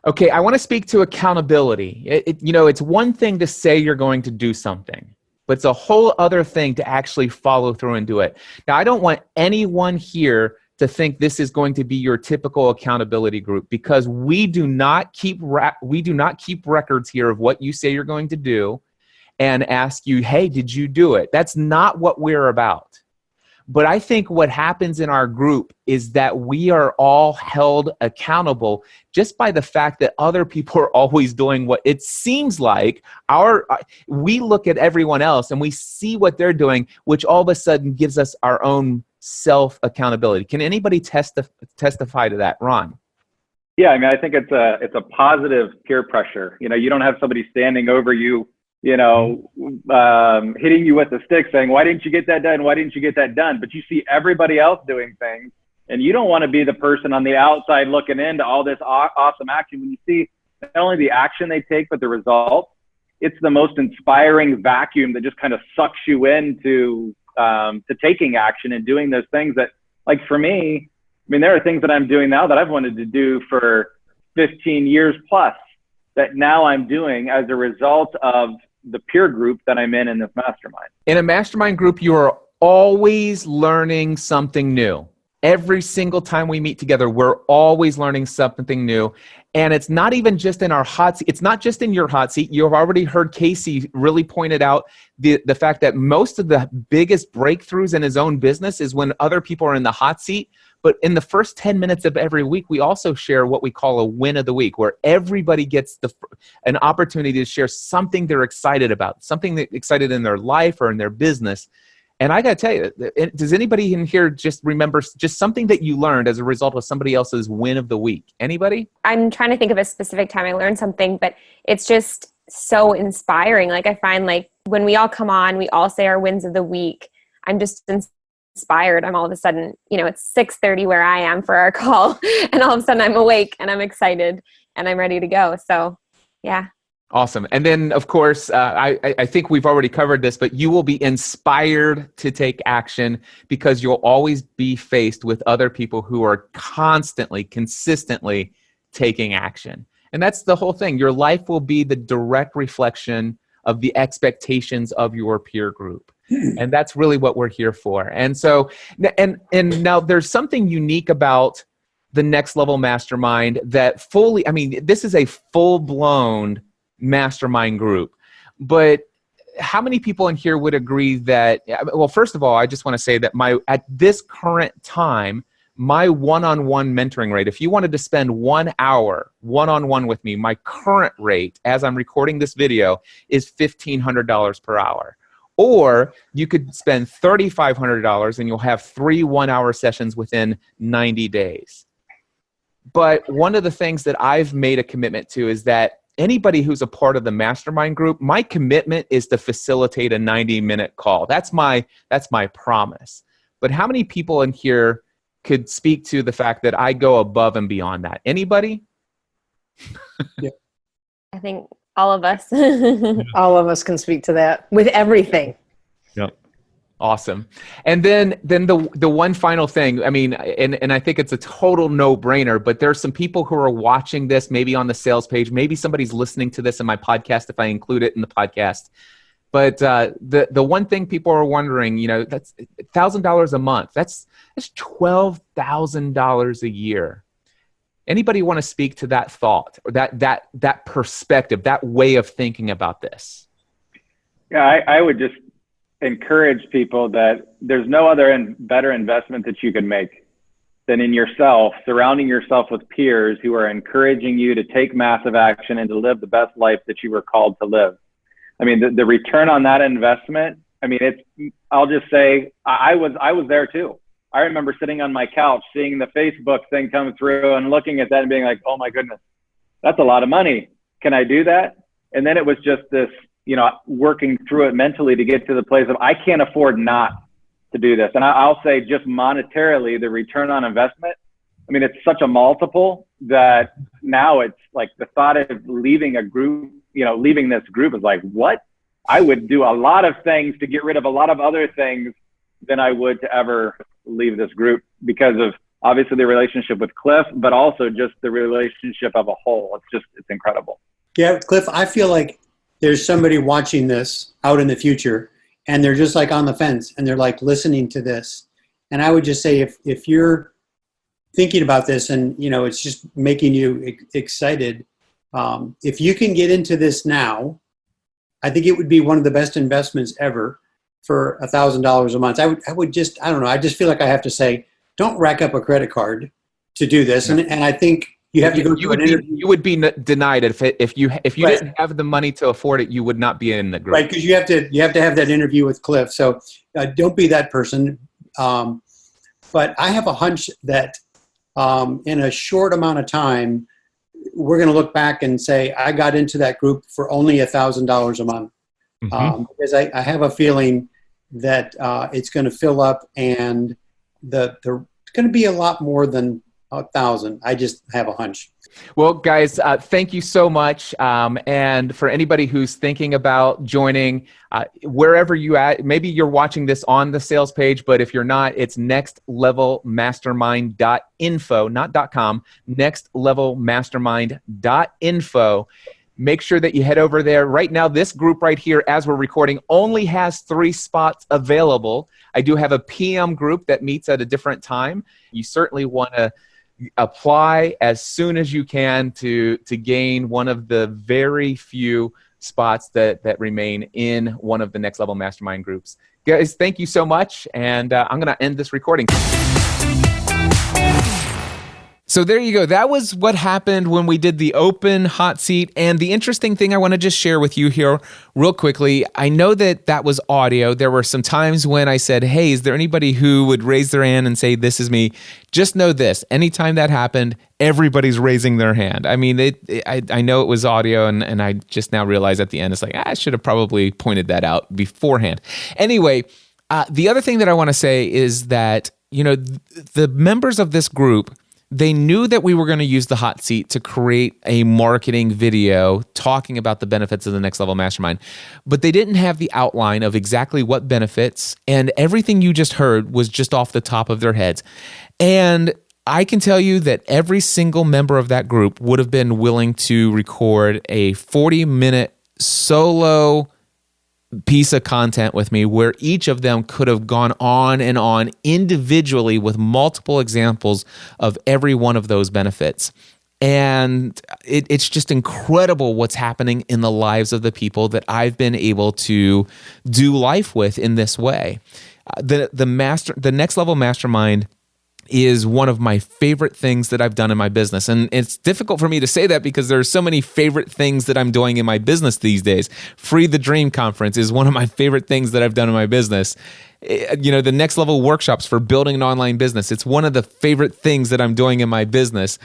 Okay, I want to speak to accountability. It's one thing to say you're going to do something, but it's a whole other thing to actually follow through and do it. Now, I don't want anyone here to think this is going to be your typical accountability group, because we do not keep records here of what you say you're going to do and ask you, hey, did you do it? That's not what we're about. But I think what happens in our group is that we are all held accountable just by the fact that other people are always doing what it seems like. We look at everyone else and we see what they're doing, which all of a sudden gives us our own self-accountability. Can anybody testify to that? Ron? Yeah, I mean, I think it's a positive peer pressure. You don't have somebody standing over you, hitting you with the stick saying, why didn't you get that done? Why didn't you get that done? But you see everybody else doing things, and you don't want to be the person on the outside looking into all this awesome action. When you see not only the action they take, but the result, it's the most inspiring vacuum that just kind of sucks you into to taking action and doing those things that, like for me, I mean, there are things that I'm doing now that I've wanted to do for 15 years plus that now I'm doing as a result of the peer group that I'm in this mastermind. In a mastermind group, you are always learning something new. Every single time we meet together, we're always learning something new. And it's not even just in our hot seat. It's not just in your hot seat. You've already heard Casey really pointed out the fact that most of the biggest breakthroughs in his own business is when other people are in the hot seat. But in the first 10 minutes of every week, we also share what we call a win of the week, where everybody gets an opportunity to share something they're excited about, something they're excited in their life or in their business. And I got to tell you, does anybody in here just remember just something that you learned as a result of somebody else's win of the week? Anybody? I'm trying to think of a specific time I learned something, but it's just so inspiring. Like I find like when we all come on, we all say our wins of the week. I'm just inspired. I'm all of a sudden, it's 6:30 where I am for our call, and all of a sudden I'm awake and I'm excited and I'm ready to go. So yeah. Awesome. And then, of course, I think we've already covered this, but you will be inspired to take action because you'll always be faced with other people who are constantly, consistently taking action. And that's the whole thing. Your life will be the direct reflection of the expectations of your peer group. And that's really what we're here for. And so, and now there's something unique about the Next Level Mastermind that this is a full-blown mastermind group. But how many people in here would agree that, well, first of all, I just want to say that at this current time, my one-on-one mentoring rate, if you wanted to spend 1 hour one-on-one with me, my current rate as I'm recording this video is $1,500 per hour. Or you could spend $3,500 and you'll have 3 one-hour sessions within 90 days. But one of the things that I've made a commitment to is that anybody who's a part of the mastermind group, my commitment is to facilitate a 90-minute call. That's my promise. But how many people in here could speak to the fact that I go above and beyond that? Anybody? Yeah. I think all of us. All of us can speak to that with everything. Yep. Awesome. And then the one final thing, I mean, and I think it's a total no-brainer, but there's some people who are watching this, maybe on the sales page, maybe somebody's listening to this in my podcast if I include it in the podcast. But the one thing people are wondering, that's $1,000 a month. That's $12,000 a year. Anybody want to speak to that thought or that perspective, that way of thinking about this? Yeah, I would just encourage people that there's no other better investment that you can make than in yourself, surrounding yourself with peers who are encouraging you to take massive action and to live the best life that you were called to live. I mean, the return on that investment, I mean, I'll just say, I was there too. I remember sitting on my couch, seeing the Facebook thing come through and looking at that and being like, oh my goodness, that's a lot of money. Can I do that? And then it was just this, working through it mentally to get to the place of, I can't afford not to do this. And I'll say just monetarily, the return on investment, I mean, it's such a multiple that now it's like the thought of leaving a group, leaving this group is like, what? I would do a lot of things to get rid of a lot of other things than I would to ever leave this group, because of obviously the relationship with Cliff, but also just the relationship of a whole. It's incredible. Yeah, Cliff, I feel like there's somebody watching this out in the future and they're just like on the fence and they're like listening to this. And I would just say, if you're thinking about this and, it's just making you excited, if you can get into this now, I think it would be one of the best investments ever for $1,000 a month. I don't know. I just feel like I have to say, don't rack up a credit card to do this. And I think you have to go through an interview. You would be denied if you right. Didn't have the money to afford it. You would not be in the group. Right, because you have to have that interview with Cliff. So don't be that person. But I have a hunch that in a short amount of time, we're going to look back and say, I got into that group for only $1,000 a month. Because I have a feeling that it's going to fill up, and it's going to be a lot more than 1,000. I just have a hunch. Well, guys, thank you so much. And for anybody who's thinking about joining, wherever you at, maybe you're watching this on the sales page, but if you're not, it's nextlevelmastermind.info, not .com, nextlevelmastermind.info. Make sure that you head over there. Right now, this group right here, as we're recording, only has 3 spots available. I do have a PM group that meets at a different time. You certainly want to apply as soon as you can to gain one of the very few spots that remain in one of the Next Level Mastermind groups. Guys, thank you so much, and I'm going to end this recording. So there you go. That was what happened when we did the open hot seat. And the interesting thing I want to just share with you here real quickly, I know that was audio. There were some times when I said, hey, is there anybody who would raise their hand and say, this is me? Just know this. Anytime that happened, everybody's raising their hand. I mean, I know it was audio, and I just now realize at the end, it's like, I should have probably pointed that out beforehand. Anyway, the other thing that I want to say is that, the members of this group, they knew that we were going to use the hot seat to create a marketing video talking about the benefits of the Next Level Mastermind, but they didn't have the outline of exactly what benefits, and everything you just heard was just off the top of their heads. And I can tell you that every single member of that group would have been willing to record a 40-minute solo piece of content with me where each of them could have gone on and on individually with multiple examples of every one of those benefits. And it's just incredible what's happening in the lives of the people that I've been able to do life with in this way. The Next Level Mastermind is one of my favorite things that I've done in my business. And it's difficult for me to say that because there's so many favorite things that I'm doing in my business these days. Free the Dream Conference is one of my favorite things that I've done in my business. The Next Level workshops for building an online business, it's one of the favorite things that I'm doing in my business.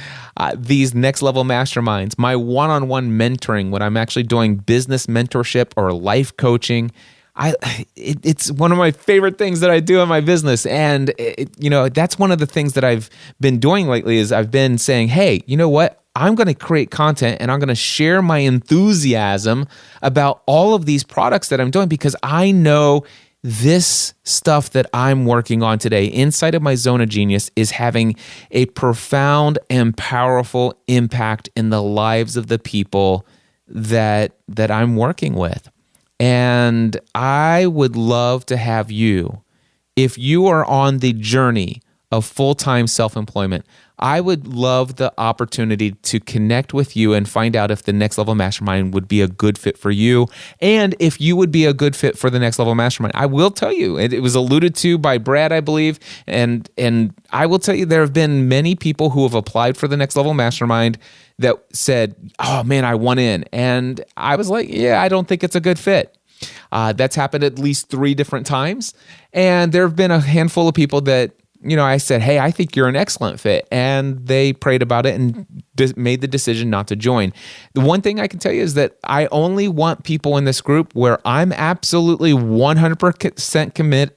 These Next Level Masterminds, my one-on-one mentoring, when I'm actually doing business mentorship or life coaching, it's one of my favorite things that I do in my business. And, that's one of the things that I've been doing lately is I've been saying, hey, you know what? I'm going to create content and I'm going to share my enthusiasm about all of these products that I'm doing because I know this stuff that I'm working on today inside of my zone of genius is having a profound and powerful impact in the lives of the people that I'm working with. And I would love to have you, if you are on the journey of full-time self-employment. I would love the opportunity to connect with you and find out if the Next Level Mastermind would be a good fit for you and if you would be a good fit for the Next Level Mastermind. I will tell you, it was alluded to by Brad, I believe, and I will tell you there have been many people who have applied for the Next Level Mastermind that said, oh man, I want in. And I was like, yeah, I don't think it's a good fit. That's happened at least 3 different times. And there have been a handful of people that, I said, hey, I think you're an excellent fit. And they prayed about it and made the decision not to join. The one thing I can tell you is that I only want people in this group where I'm absolutely 100%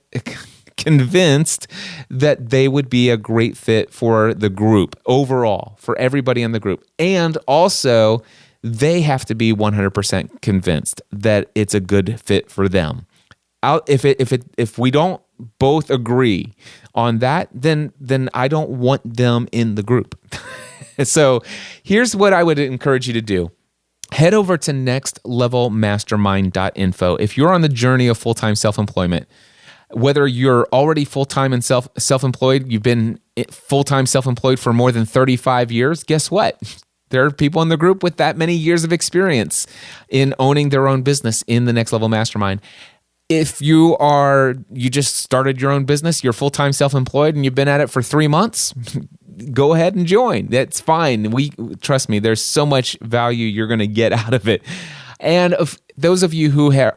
convinced that they would be a great fit for the group overall, for everybody in the group. And also, they have to be 100% convinced that it's a good fit for them. If we don't both agree on that, then I don't want them in the group. So here's what I would encourage you to do. Head over to nextlevelmastermind.info. If you're on the journey of full-time self-employment, whether you're already full-time and self-employed, you've been full-time self-employed for more than 35 years, guess what? There are people in the group with that many years of experience in owning their own business in the Next Level Mastermind. If you just started your own business, you're full-time self-employed and you've been at it for 3 months, go ahead and join. That's fine. Trust me, there's so much value you're going to get out of it. And those of you who have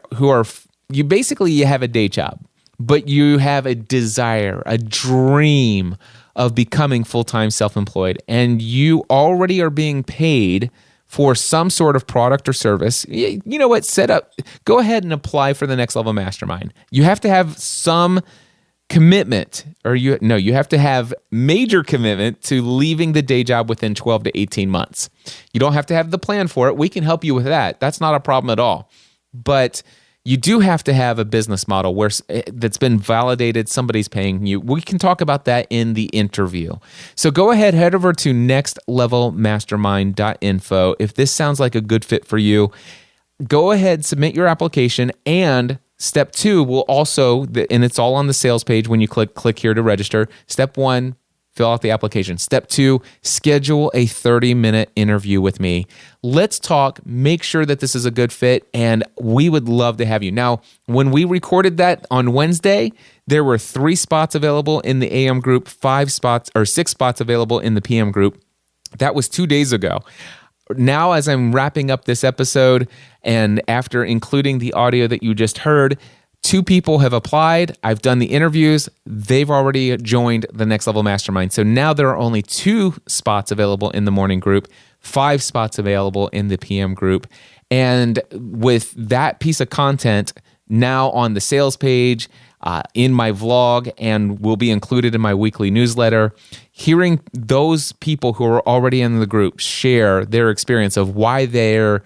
a day job, but you have a desire, a dream of becoming full-time self-employed, and you already are being paid for some sort of product or service, you know what? Go ahead and apply for the Next Level Mastermind. You have to have some commitment, you have to have major commitment to leaving the day job within 12 to 18 months. You don't have to have the plan for it. We can help you with that. That's not a problem at all. But you do have to have a business model that's been validated, somebody's paying you. We can talk about that in the interview. So go ahead, head over to nextlevelmastermind.info. If this sounds like a good fit for you, go ahead, submit your application, and step 2 will also, and it's all on the sales page when you click here to register. Step 1, fill out the application. Step 2, schedule a 30-minute interview with me. Let's talk, make sure that this is a good fit, and we would love to have you. Now, when we recorded that on Wednesday, there were 3 spots available in the AM group, 6 spots available in the PM group. That was 2 days ago. Now, as I'm wrapping up this episode, and after including the audio that you just heard, 2 people have applied. I've done the interviews. They've already joined the Next Level Mastermind. So now there are only 2 spots available in the morning group, 5 spots available in the PM group. And with that piece of content now on the sales page, in my vlog, and will be included in my weekly newsletter, hearing those people who are already in the group share their experience of why their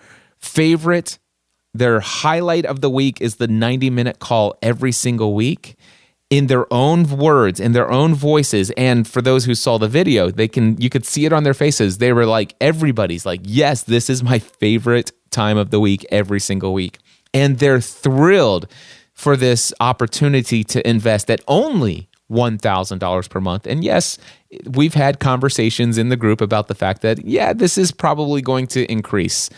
highlight of the week is the 90-minute call every single week in their own words, in their own voices. And for those who saw the video, you could see it on their faces. They were like, everybody's like, yes, this is my favorite time of the week every single week. And they're thrilled for this opportunity to invest at only $1,000 per month. And yes, we've had conversations in the group about the fact that, this is probably going to increase.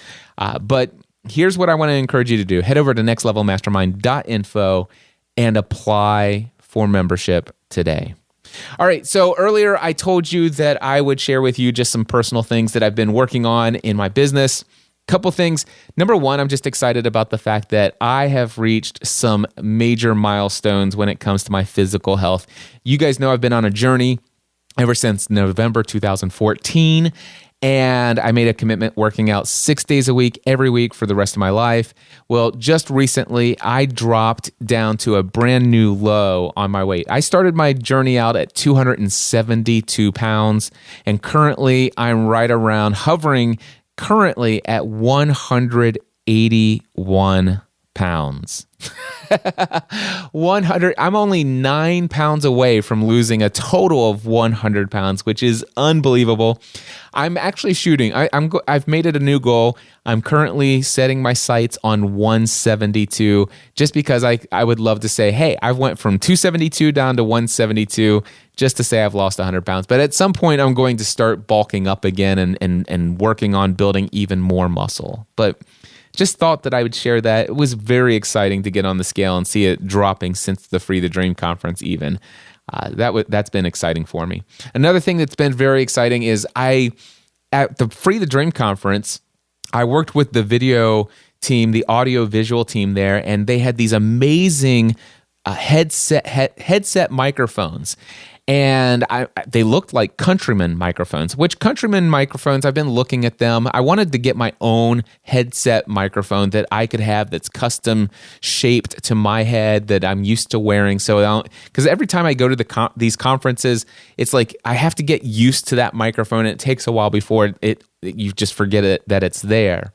But here's what I want to encourage you to do. Head over to nextlevelmastermind.info and apply for membership today. All right, so earlier I told you that I would share with you just some personal things that I've been working on in my business. Couple things. Number 1, I'm just excited about the fact that I have reached some major milestones when it comes to my physical health. You guys know I've been on a journey ever since November 2014. And I made a commitment working out 6 days a week, every week for the rest of my life. Well, just recently, I dropped down to a brand new low on my weight. I started my journey out at 272 pounds, and currently I'm hovering currently at 181 pounds. 100. I'm only 9 pounds away from losing a total of 100 pounds, which is unbelievable. I'm actually shooting. I've made it a new goal. I'm currently setting my sights on 172 just because I would love to say, hey, I went from 272 down to 172 just to say I've lost 100 pounds. But at some point, I'm going to start bulking up again and working on building even more muscle. But just thought that I would share that. It was very exciting to get on the scale and see it dropping since the Free the Dream conference even. That's been exciting for me. Another thing that's been very exciting is at the Free the Dream conference, I worked with the video team, the audio visual team there, and they had these amazing headset microphones. And they looked like Countryman microphones, which Countryman microphones, I've been looking at them. I wanted to get my own headset microphone that I could have that's custom shaped to my head that I'm used to wearing. So, because every time I go to these conferences, it's like I have to get used to that microphone. And it takes a while before you just forget that it's there.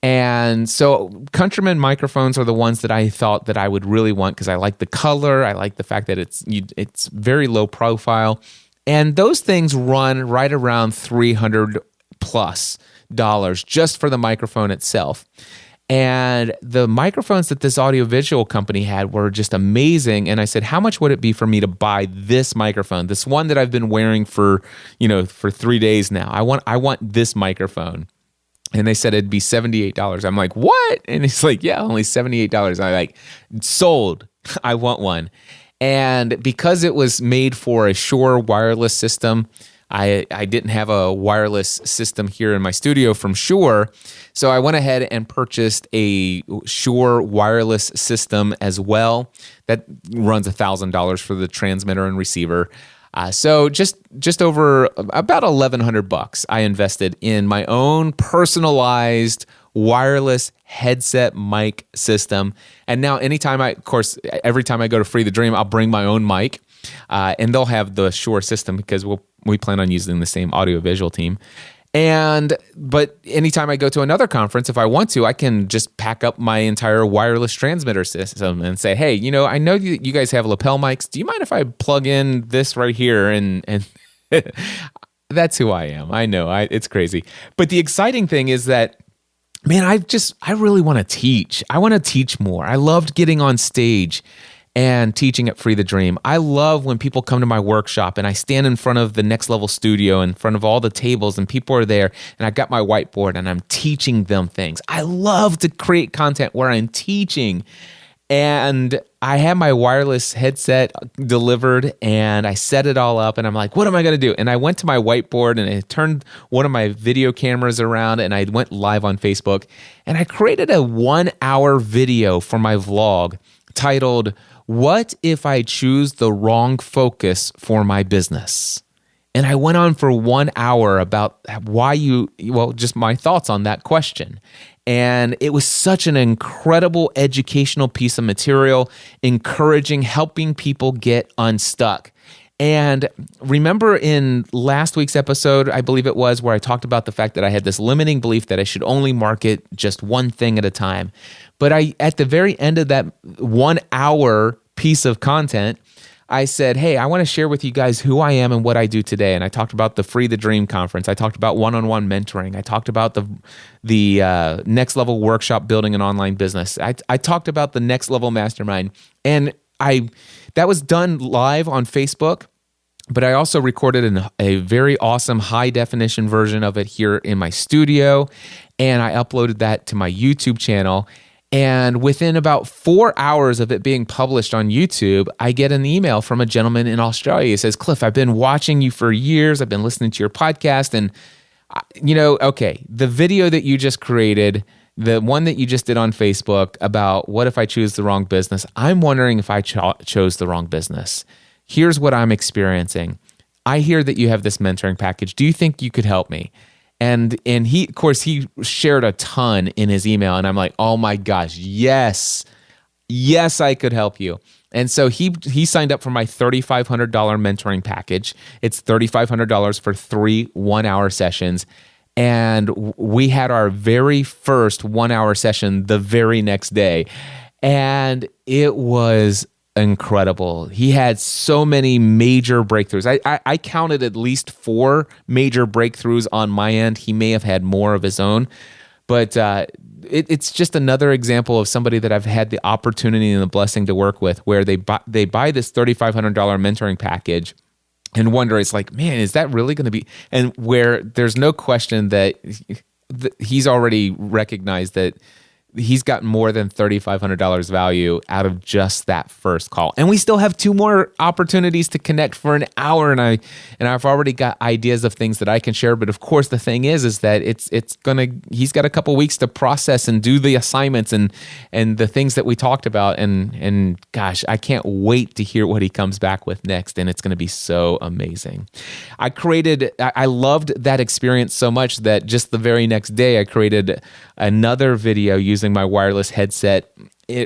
And so Countryman microphones are the ones that I thought that I would really want because I like the color. I like the fact that it's very low profile. And those things run right around $300 plus just for the microphone itself. And the microphones that this audiovisual company had were just amazing. And I said, how much would it be for me to buy this microphone? This one that I've been wearing for 3 days now. I want this microphone. And they said it'd be $78. I'm like, what? And it's like, yeah, only $78. I'm like, sold. I want one. And because it was made for a Shure wireless system, I didn't have a wireless system here in my studio from Shure. So I went ahead and purchased a Shure wireless system as well. That runs $1,000 for the transmitter and receiver. So just over about $1,100 I invested in my own personalized wireless headset mic system. And now every time I go to Free the Dream, I'll bring my own mic, and they'll have the Shure system because we plan on using the same audiovisual team. But anytime I go to another conference, if I want to, I can just pack up my entire wireless transmitter system and say, hey, I know you guys have lapel mics. Do you mind if I plug in this right here? And that's who I am. I know it's crazy. But the exciting thing is that, man, I really want to teach. I want to teach more. I loved getting on stage and teaching at Free the Dream. I love when people come to my workshop and I stand in front of the Next Level studio, in front of all the tables, and people are there, and I got my whiteboard and I'm teaching them things. I love to create content where I'm teaching. And I had my wireless headset delivered and I set it all up and I'm like, what am I going to do? And I went to my whiteboard and I turned one of my video cameras around and I went live on Facebook and I created a 1-hour video for my vlog titled, What If I Choose the Wrong Focus for My Business? And I went on for 1 hour about just my thoughts on that question. And it was such an incredible educational piece of material, encouraging, helping people get unstuck. And remember in last week's episode, I believe it was, where I talked about the fact that I had this limiting belief that I should only market just one thing at a time. But at the very end of that 1 hour piece of content, I said, hey, I want to share with you guys who I am and what I do today. And I talked about the Free the Dream conference. I talked about one-on-one mentoring. I talked about the Next Level workshop, building an online business. I talked about the Next Level Mastermind. And that was done live on Facebook, but I also recorded a very awesome high-definition version of it here in my studio, and I uploaded that to my YouTube channel. And within about 4 hours of it being published on YouTube, I get an email from a gentleman in Australia. He says, Cliff, I've been watching you for years. I've been listening to your podcast. And, the video that you just created, the one that you just did on Facebook about what if I choose the wrong business, I'm wondering if I chose the wrong business. Here's what I'm experiencing. I hear that you have this mentoring package. Do you think you could help me? And he, of course, he shared a ton in his email, and I'm like, oh my gosh, yes, I could help you. And so he signed up for my $3,500 mentoring package. It's $3,500 for 3 1-hour sessions. And we had our very first 1 hour session the very next day. And it was incredible. He had so many major breakthroughs. I counted at least 4 major breakthroughs on my end. He may have had more of his own, but it's just another example of somebody that I've had the opportunity and the blessing to work with, where they buy this $3,500 mentoring package and wonder, it's like, man, is that really going to be? And where there's no question that he's already recognized that he's got more than $3,500 value out of just that first call. And we still have 2 more opportunities to connect for an hour. And I've already got ideas of things that I can share. But of course, the thing is that he's got a couple weeks to process and do the assignments and the things that we talked about. And gosh, I can't wait to hear what he comes back with next. And it's going to be so amazing. I loved that experience so much that just the very next day, I created another video using my wireless headset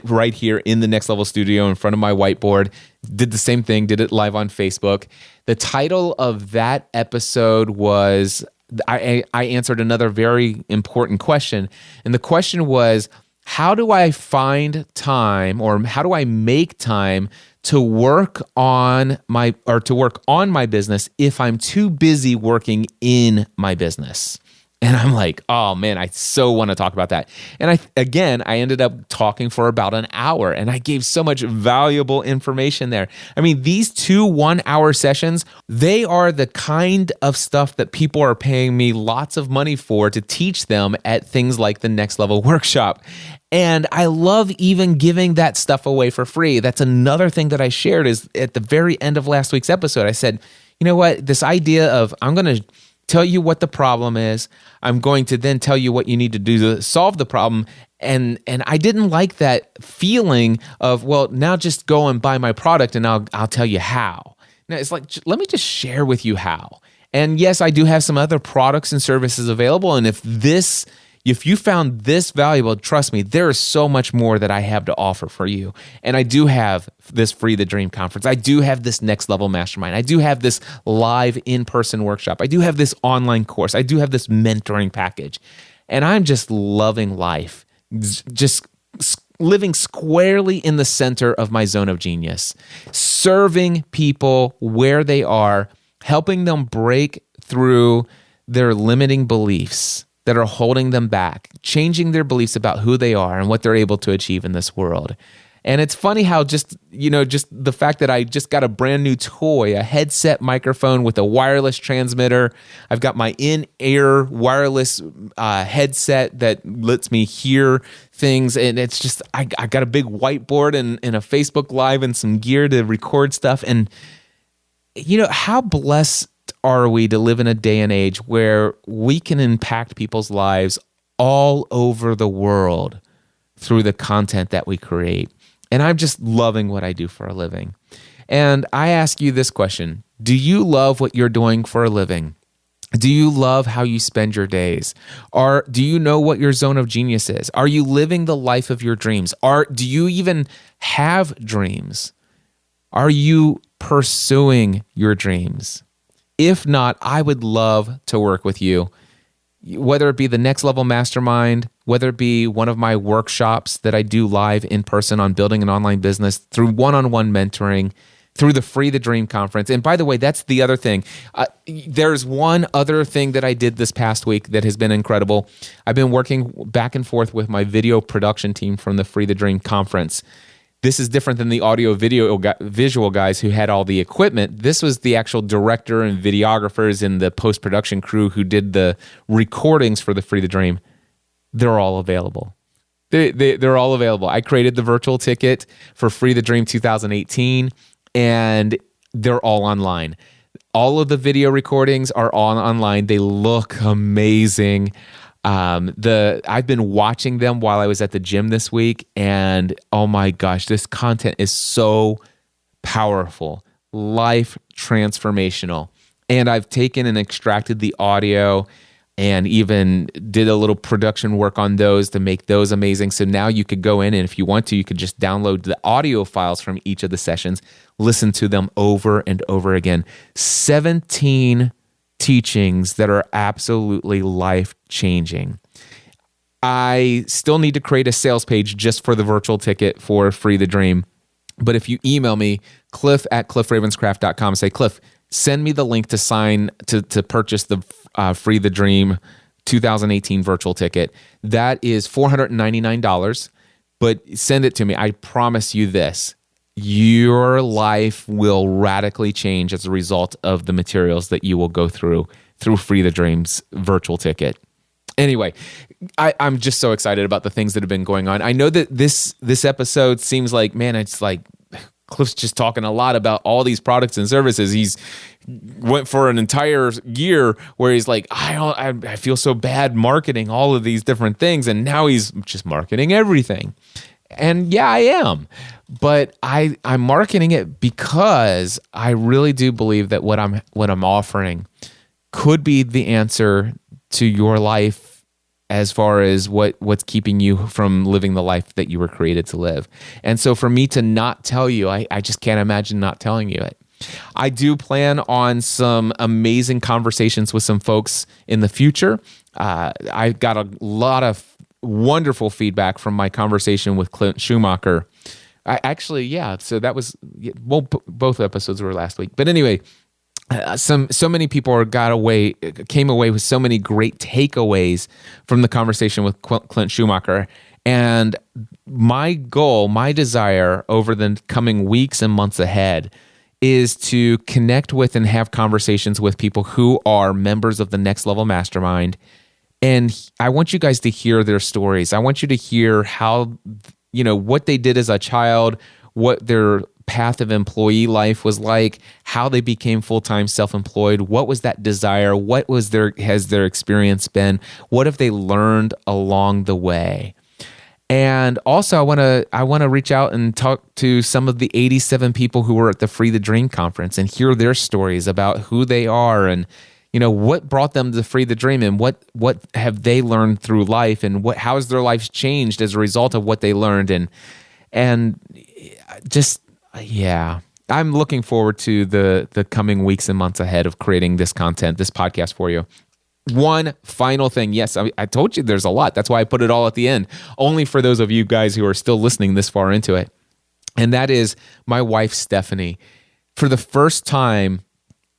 right here in the Next Level studio in front of my whiteboard. Did the same thing, did it live on Facebook. The title of that episode was, I answered another very important question. And the question was, how do I find time, or how do I make time to work on my business if I'm too busy working in my business? And I'm like, oh man, I so want to talk about that. And I ended up talking for about an hour, and I gave so much valuable information there. I mean, these 2 1-hour sessions, they are the kind of stuff that people are paying me lots of money for to teach them at things like the Next Level Workshop. And I love even giving that stuff away for free. That's another thing that I shared is at the very end of last week's episode. I said, you know what, this idea of I'm going to tell you what the problem is. I'm going to then tell you what you need to do to solve the problem. And I didn't like that feeling of, well, now just go and buy my product and I'll tell you how. Now it's like, let me just share with you how. And yes, I do have some other products and services available. And if you found this valuable, trust me, there is so much more that I have to offer for you. And I do have this Free the Dream conference. I do have this Next Level Mastermind. I do have this live in-person workshop. I do have this online course. I do have this mentoring package. And I'm just loving life, just living squarely in the center of my zone of genius, serving people where they are, helping them break through their limiting beliefs that are holding them back, changing their beliefs about who they are and what they're able to achieve in this world. And it's funny how just the fact that I just got a brand new toy, a headset microphone with a wireless transmitter. I've got my in-ear wireless headset that lets me hear things. And it's just, I got a big whiteboard and a Facebook Live and some gear to record stuff. And how blessed are we to live in a day and age where we can impact people's lives all over the world through the content that we create. And I'm just loving what I do for a living. And I ask you this question: do you love what you're doing for a living? Do you love how you spend your days? Or do you know what your zone of genius is? Are you living the life of your dreams? Do you even have dreams? Are you pursuing your dreams? If not, I would love to work with you, whether it be the Next Level Mastermind, whether it be one of my workshops that I do live in person on building an online business, through one-on-one mentoring, through the Free the Dream conference. And by the way, that's the other thing. There's one other thing that I did this past week that has been incredible. I've been working back and forth with my video production team from the Free the Dream conference. This is different than the visual guys who had all the equipment. This was the actual director and videographers and the post-production crew who did the recordings for the Free the Dream. They're all available. They're all available. I created the virtual ticket for Free the Dream 2018, and they're all online. All of the video recordings are online. They look amazing. I've been watching them while I was at the gym this week, and oh my gosh, this content is so powerful, life transformational. And I've taken and extracted the audio and even did a little production work on those to make those amazing. So now you could go in, and if you want to, you could just download the audio files from each of the sessions, listen to them over and over again. 17 teachings that are absolutely life-changing. I still need to create a sales page just for the virtual ticket for Free the Dream. But if you email me, cliff@cliffravenscraft.com, say, Cliff, send me the link to sign to purchase the Free the Dream 2018 virtual ticket. That is $499, but send it to me. I promise you this. Your life will radically change as a result of the materials that you will go through Free the Dream's virtual ticket. Anyway, I'm just so excited about the things that have been going on. I know that this episode seems like, man, it's like Cliff's just talking a lot about all these products and services. He's went for an entire year where he's like, I feel so bad marketing all of these different things, and now he's just marketing everything. And yeah, I am. But I'm marketing it because I really do believe that what I'm offering could be the answer to your life as far as what's keeping you from living the life that you were created to live. And so for me to not tell you, I just can't imagine not telling you it. I do plan on some amazing conversations with some folks in the future. I got a lot of wonderful feedback from my conversation with Clint Schumacher. So that was, well, both episodes were last week. But anyway, so many people came away with so many great takeaways from the conversation with Clint Schumacher. And my goal, my desire over the coming weeks and months ahead is to connect with and have conversations with people who are members of the Next Level Mastermind. And I want you guys to hear their stories. I want you to hear how, what they did as a child, what their path of employee life was like, how they became full-time self-employed, what was that desire, what was has their experience been, what have they learned along the way. And also I want to reach out and talk to some of the 87 people who were at the Free the Dream conference and hear their stories about who they are and what brought them to Free the Dream and what have they learned through life and how has their lives changed as a result of what they learned and just I'm looking forward to the coming weeks and months ahead of creating this content, this podcast for you. One final thing. Yes, I told you there's a lot. That's why I put it all at the end, only for those of you guys who are still listening this far into it. And that is my wife, Stephanie. For the first time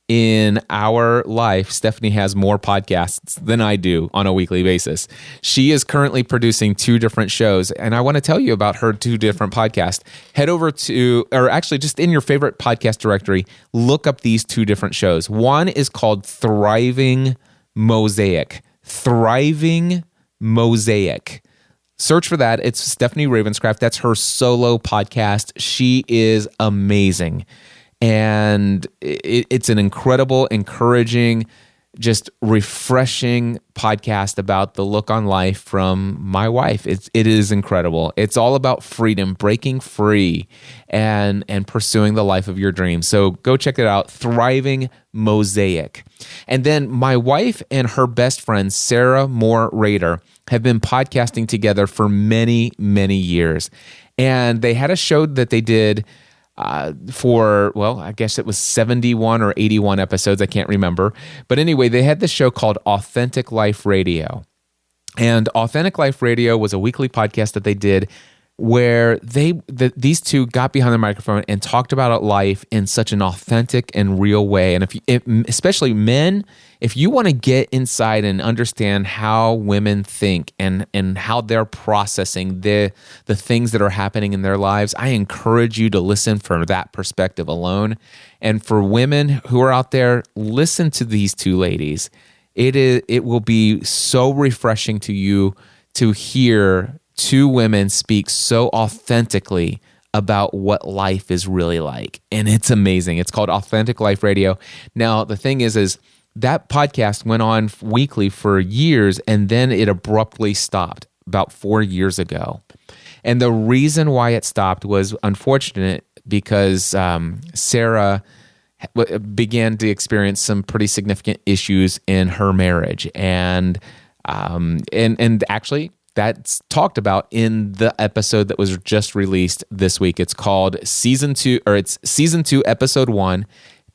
in our life, Stephanie has more podcasts than I do on a weekly basis. She is currently producing 2 different shows, and I want to tell you about her 2 different podcasts. Head over just in your favorite podcast directory, look up these 2 different shows. One is called Thriving Mosaic. Thriving Mosaic. Search for that. It's Stephanie Ravenscraft. That's her solo podcast. She is amazing. And it's an incredible, encouraging, just refreshing podcast about the look on life from my wife. It is incredible. It's all about freedom, breaking free, and pursuing the life of your dreams. So go check it out, Thriving Mosaic. And then my wife and her best friend, Sarah Moore Rader, have been podcasting together for many, many years. And they had a show that they did I guess it was 71 or 81 episodes. I can't remember. But anyway, they had this show called Authentic Life Radio. And Authentic Life Radio was a weekly podcast that they did where these 2 got behind the microphone and talked about life in such an authentic and real way. And especially men, if you want to get inside and understand how women think and how they're processing the things that are happening in their lives, I encourage you to listen from that perspective alone. And for women who are out there, listen to these 2 ladies. It will be so refreshing to you to hear 2 women speak so authentically about what life is really like. And it's amazing. It's called Authentic Life Radio. Now, the thing is that podcast went on weekly for years, and then it abruptly stopped about 4 years ago. And the reason why it stopped was unfortunate because Sarah began to experience some pretty significant issues in her marriage. And actually, that's talked about in the episode that was just released this week. It's called Season 2, Episode 1,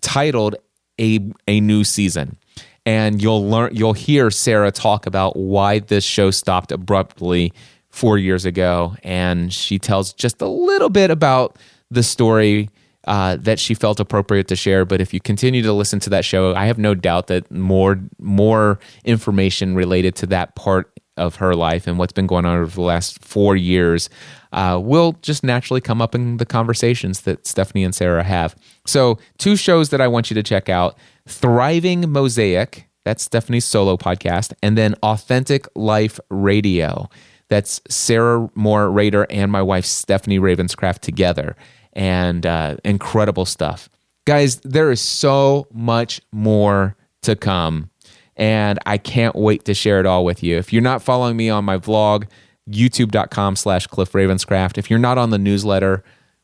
titled A New Season. and you'll hear Sarah talk about why this show stopped abruptly 4 years ago, and she tells just a little bit about the story that she felt appropriate to share. But if you continue to listen to that show, I have no doubt that more information related to that part of her life and what's been going on over the last 4 years will just naturally come up in the conversations that Stephanie and Sarah have. So 2 shows that I want you to check out: Thriving Mosaic, that's Stephanie's solo podcast, and then Authentic Life Radio. That's Sarah Moore Rader and my wife Stephanie Ravenscraft together, and incredible stuff. Guys, there is so much more to come, and I can't wait to share it all with you. If you're not following me on my vlog, youtube.com/Cliff Ravenscraft. If you're not on the newsletter,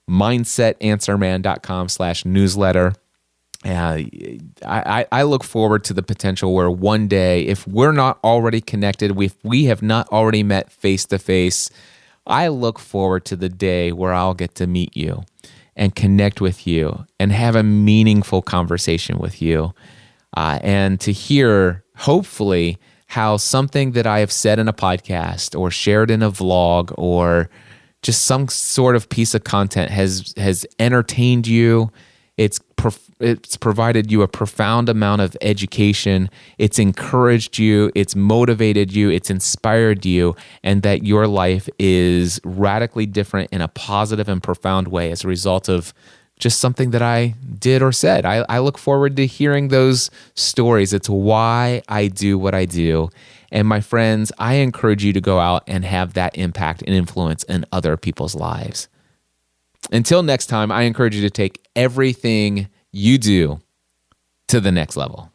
mindsetanswerman.com/newsletter. I look forward to the potential where one day, if we're not already connected, if we have not already met face to face, I look forward to the day where I'll get to meet you and connect with you and have a meaningful conversation with you, and to hear, hopefully, how something that I have said in a podcast or shared in a vlog or just some sort of piece of content has entertained you. It's provided you a profound amount of education. It's encouraged you. It's motivated you. It's inspired you, and that your life is radically different in a positive and profound way as a result of just something that I did or said. I look forward to hearing those stories. It's why I do what I do. And my friends, I encourage you to go out and have that impact and influence in other people's lives. Until next time, I encourage you to take everything you do to the next level.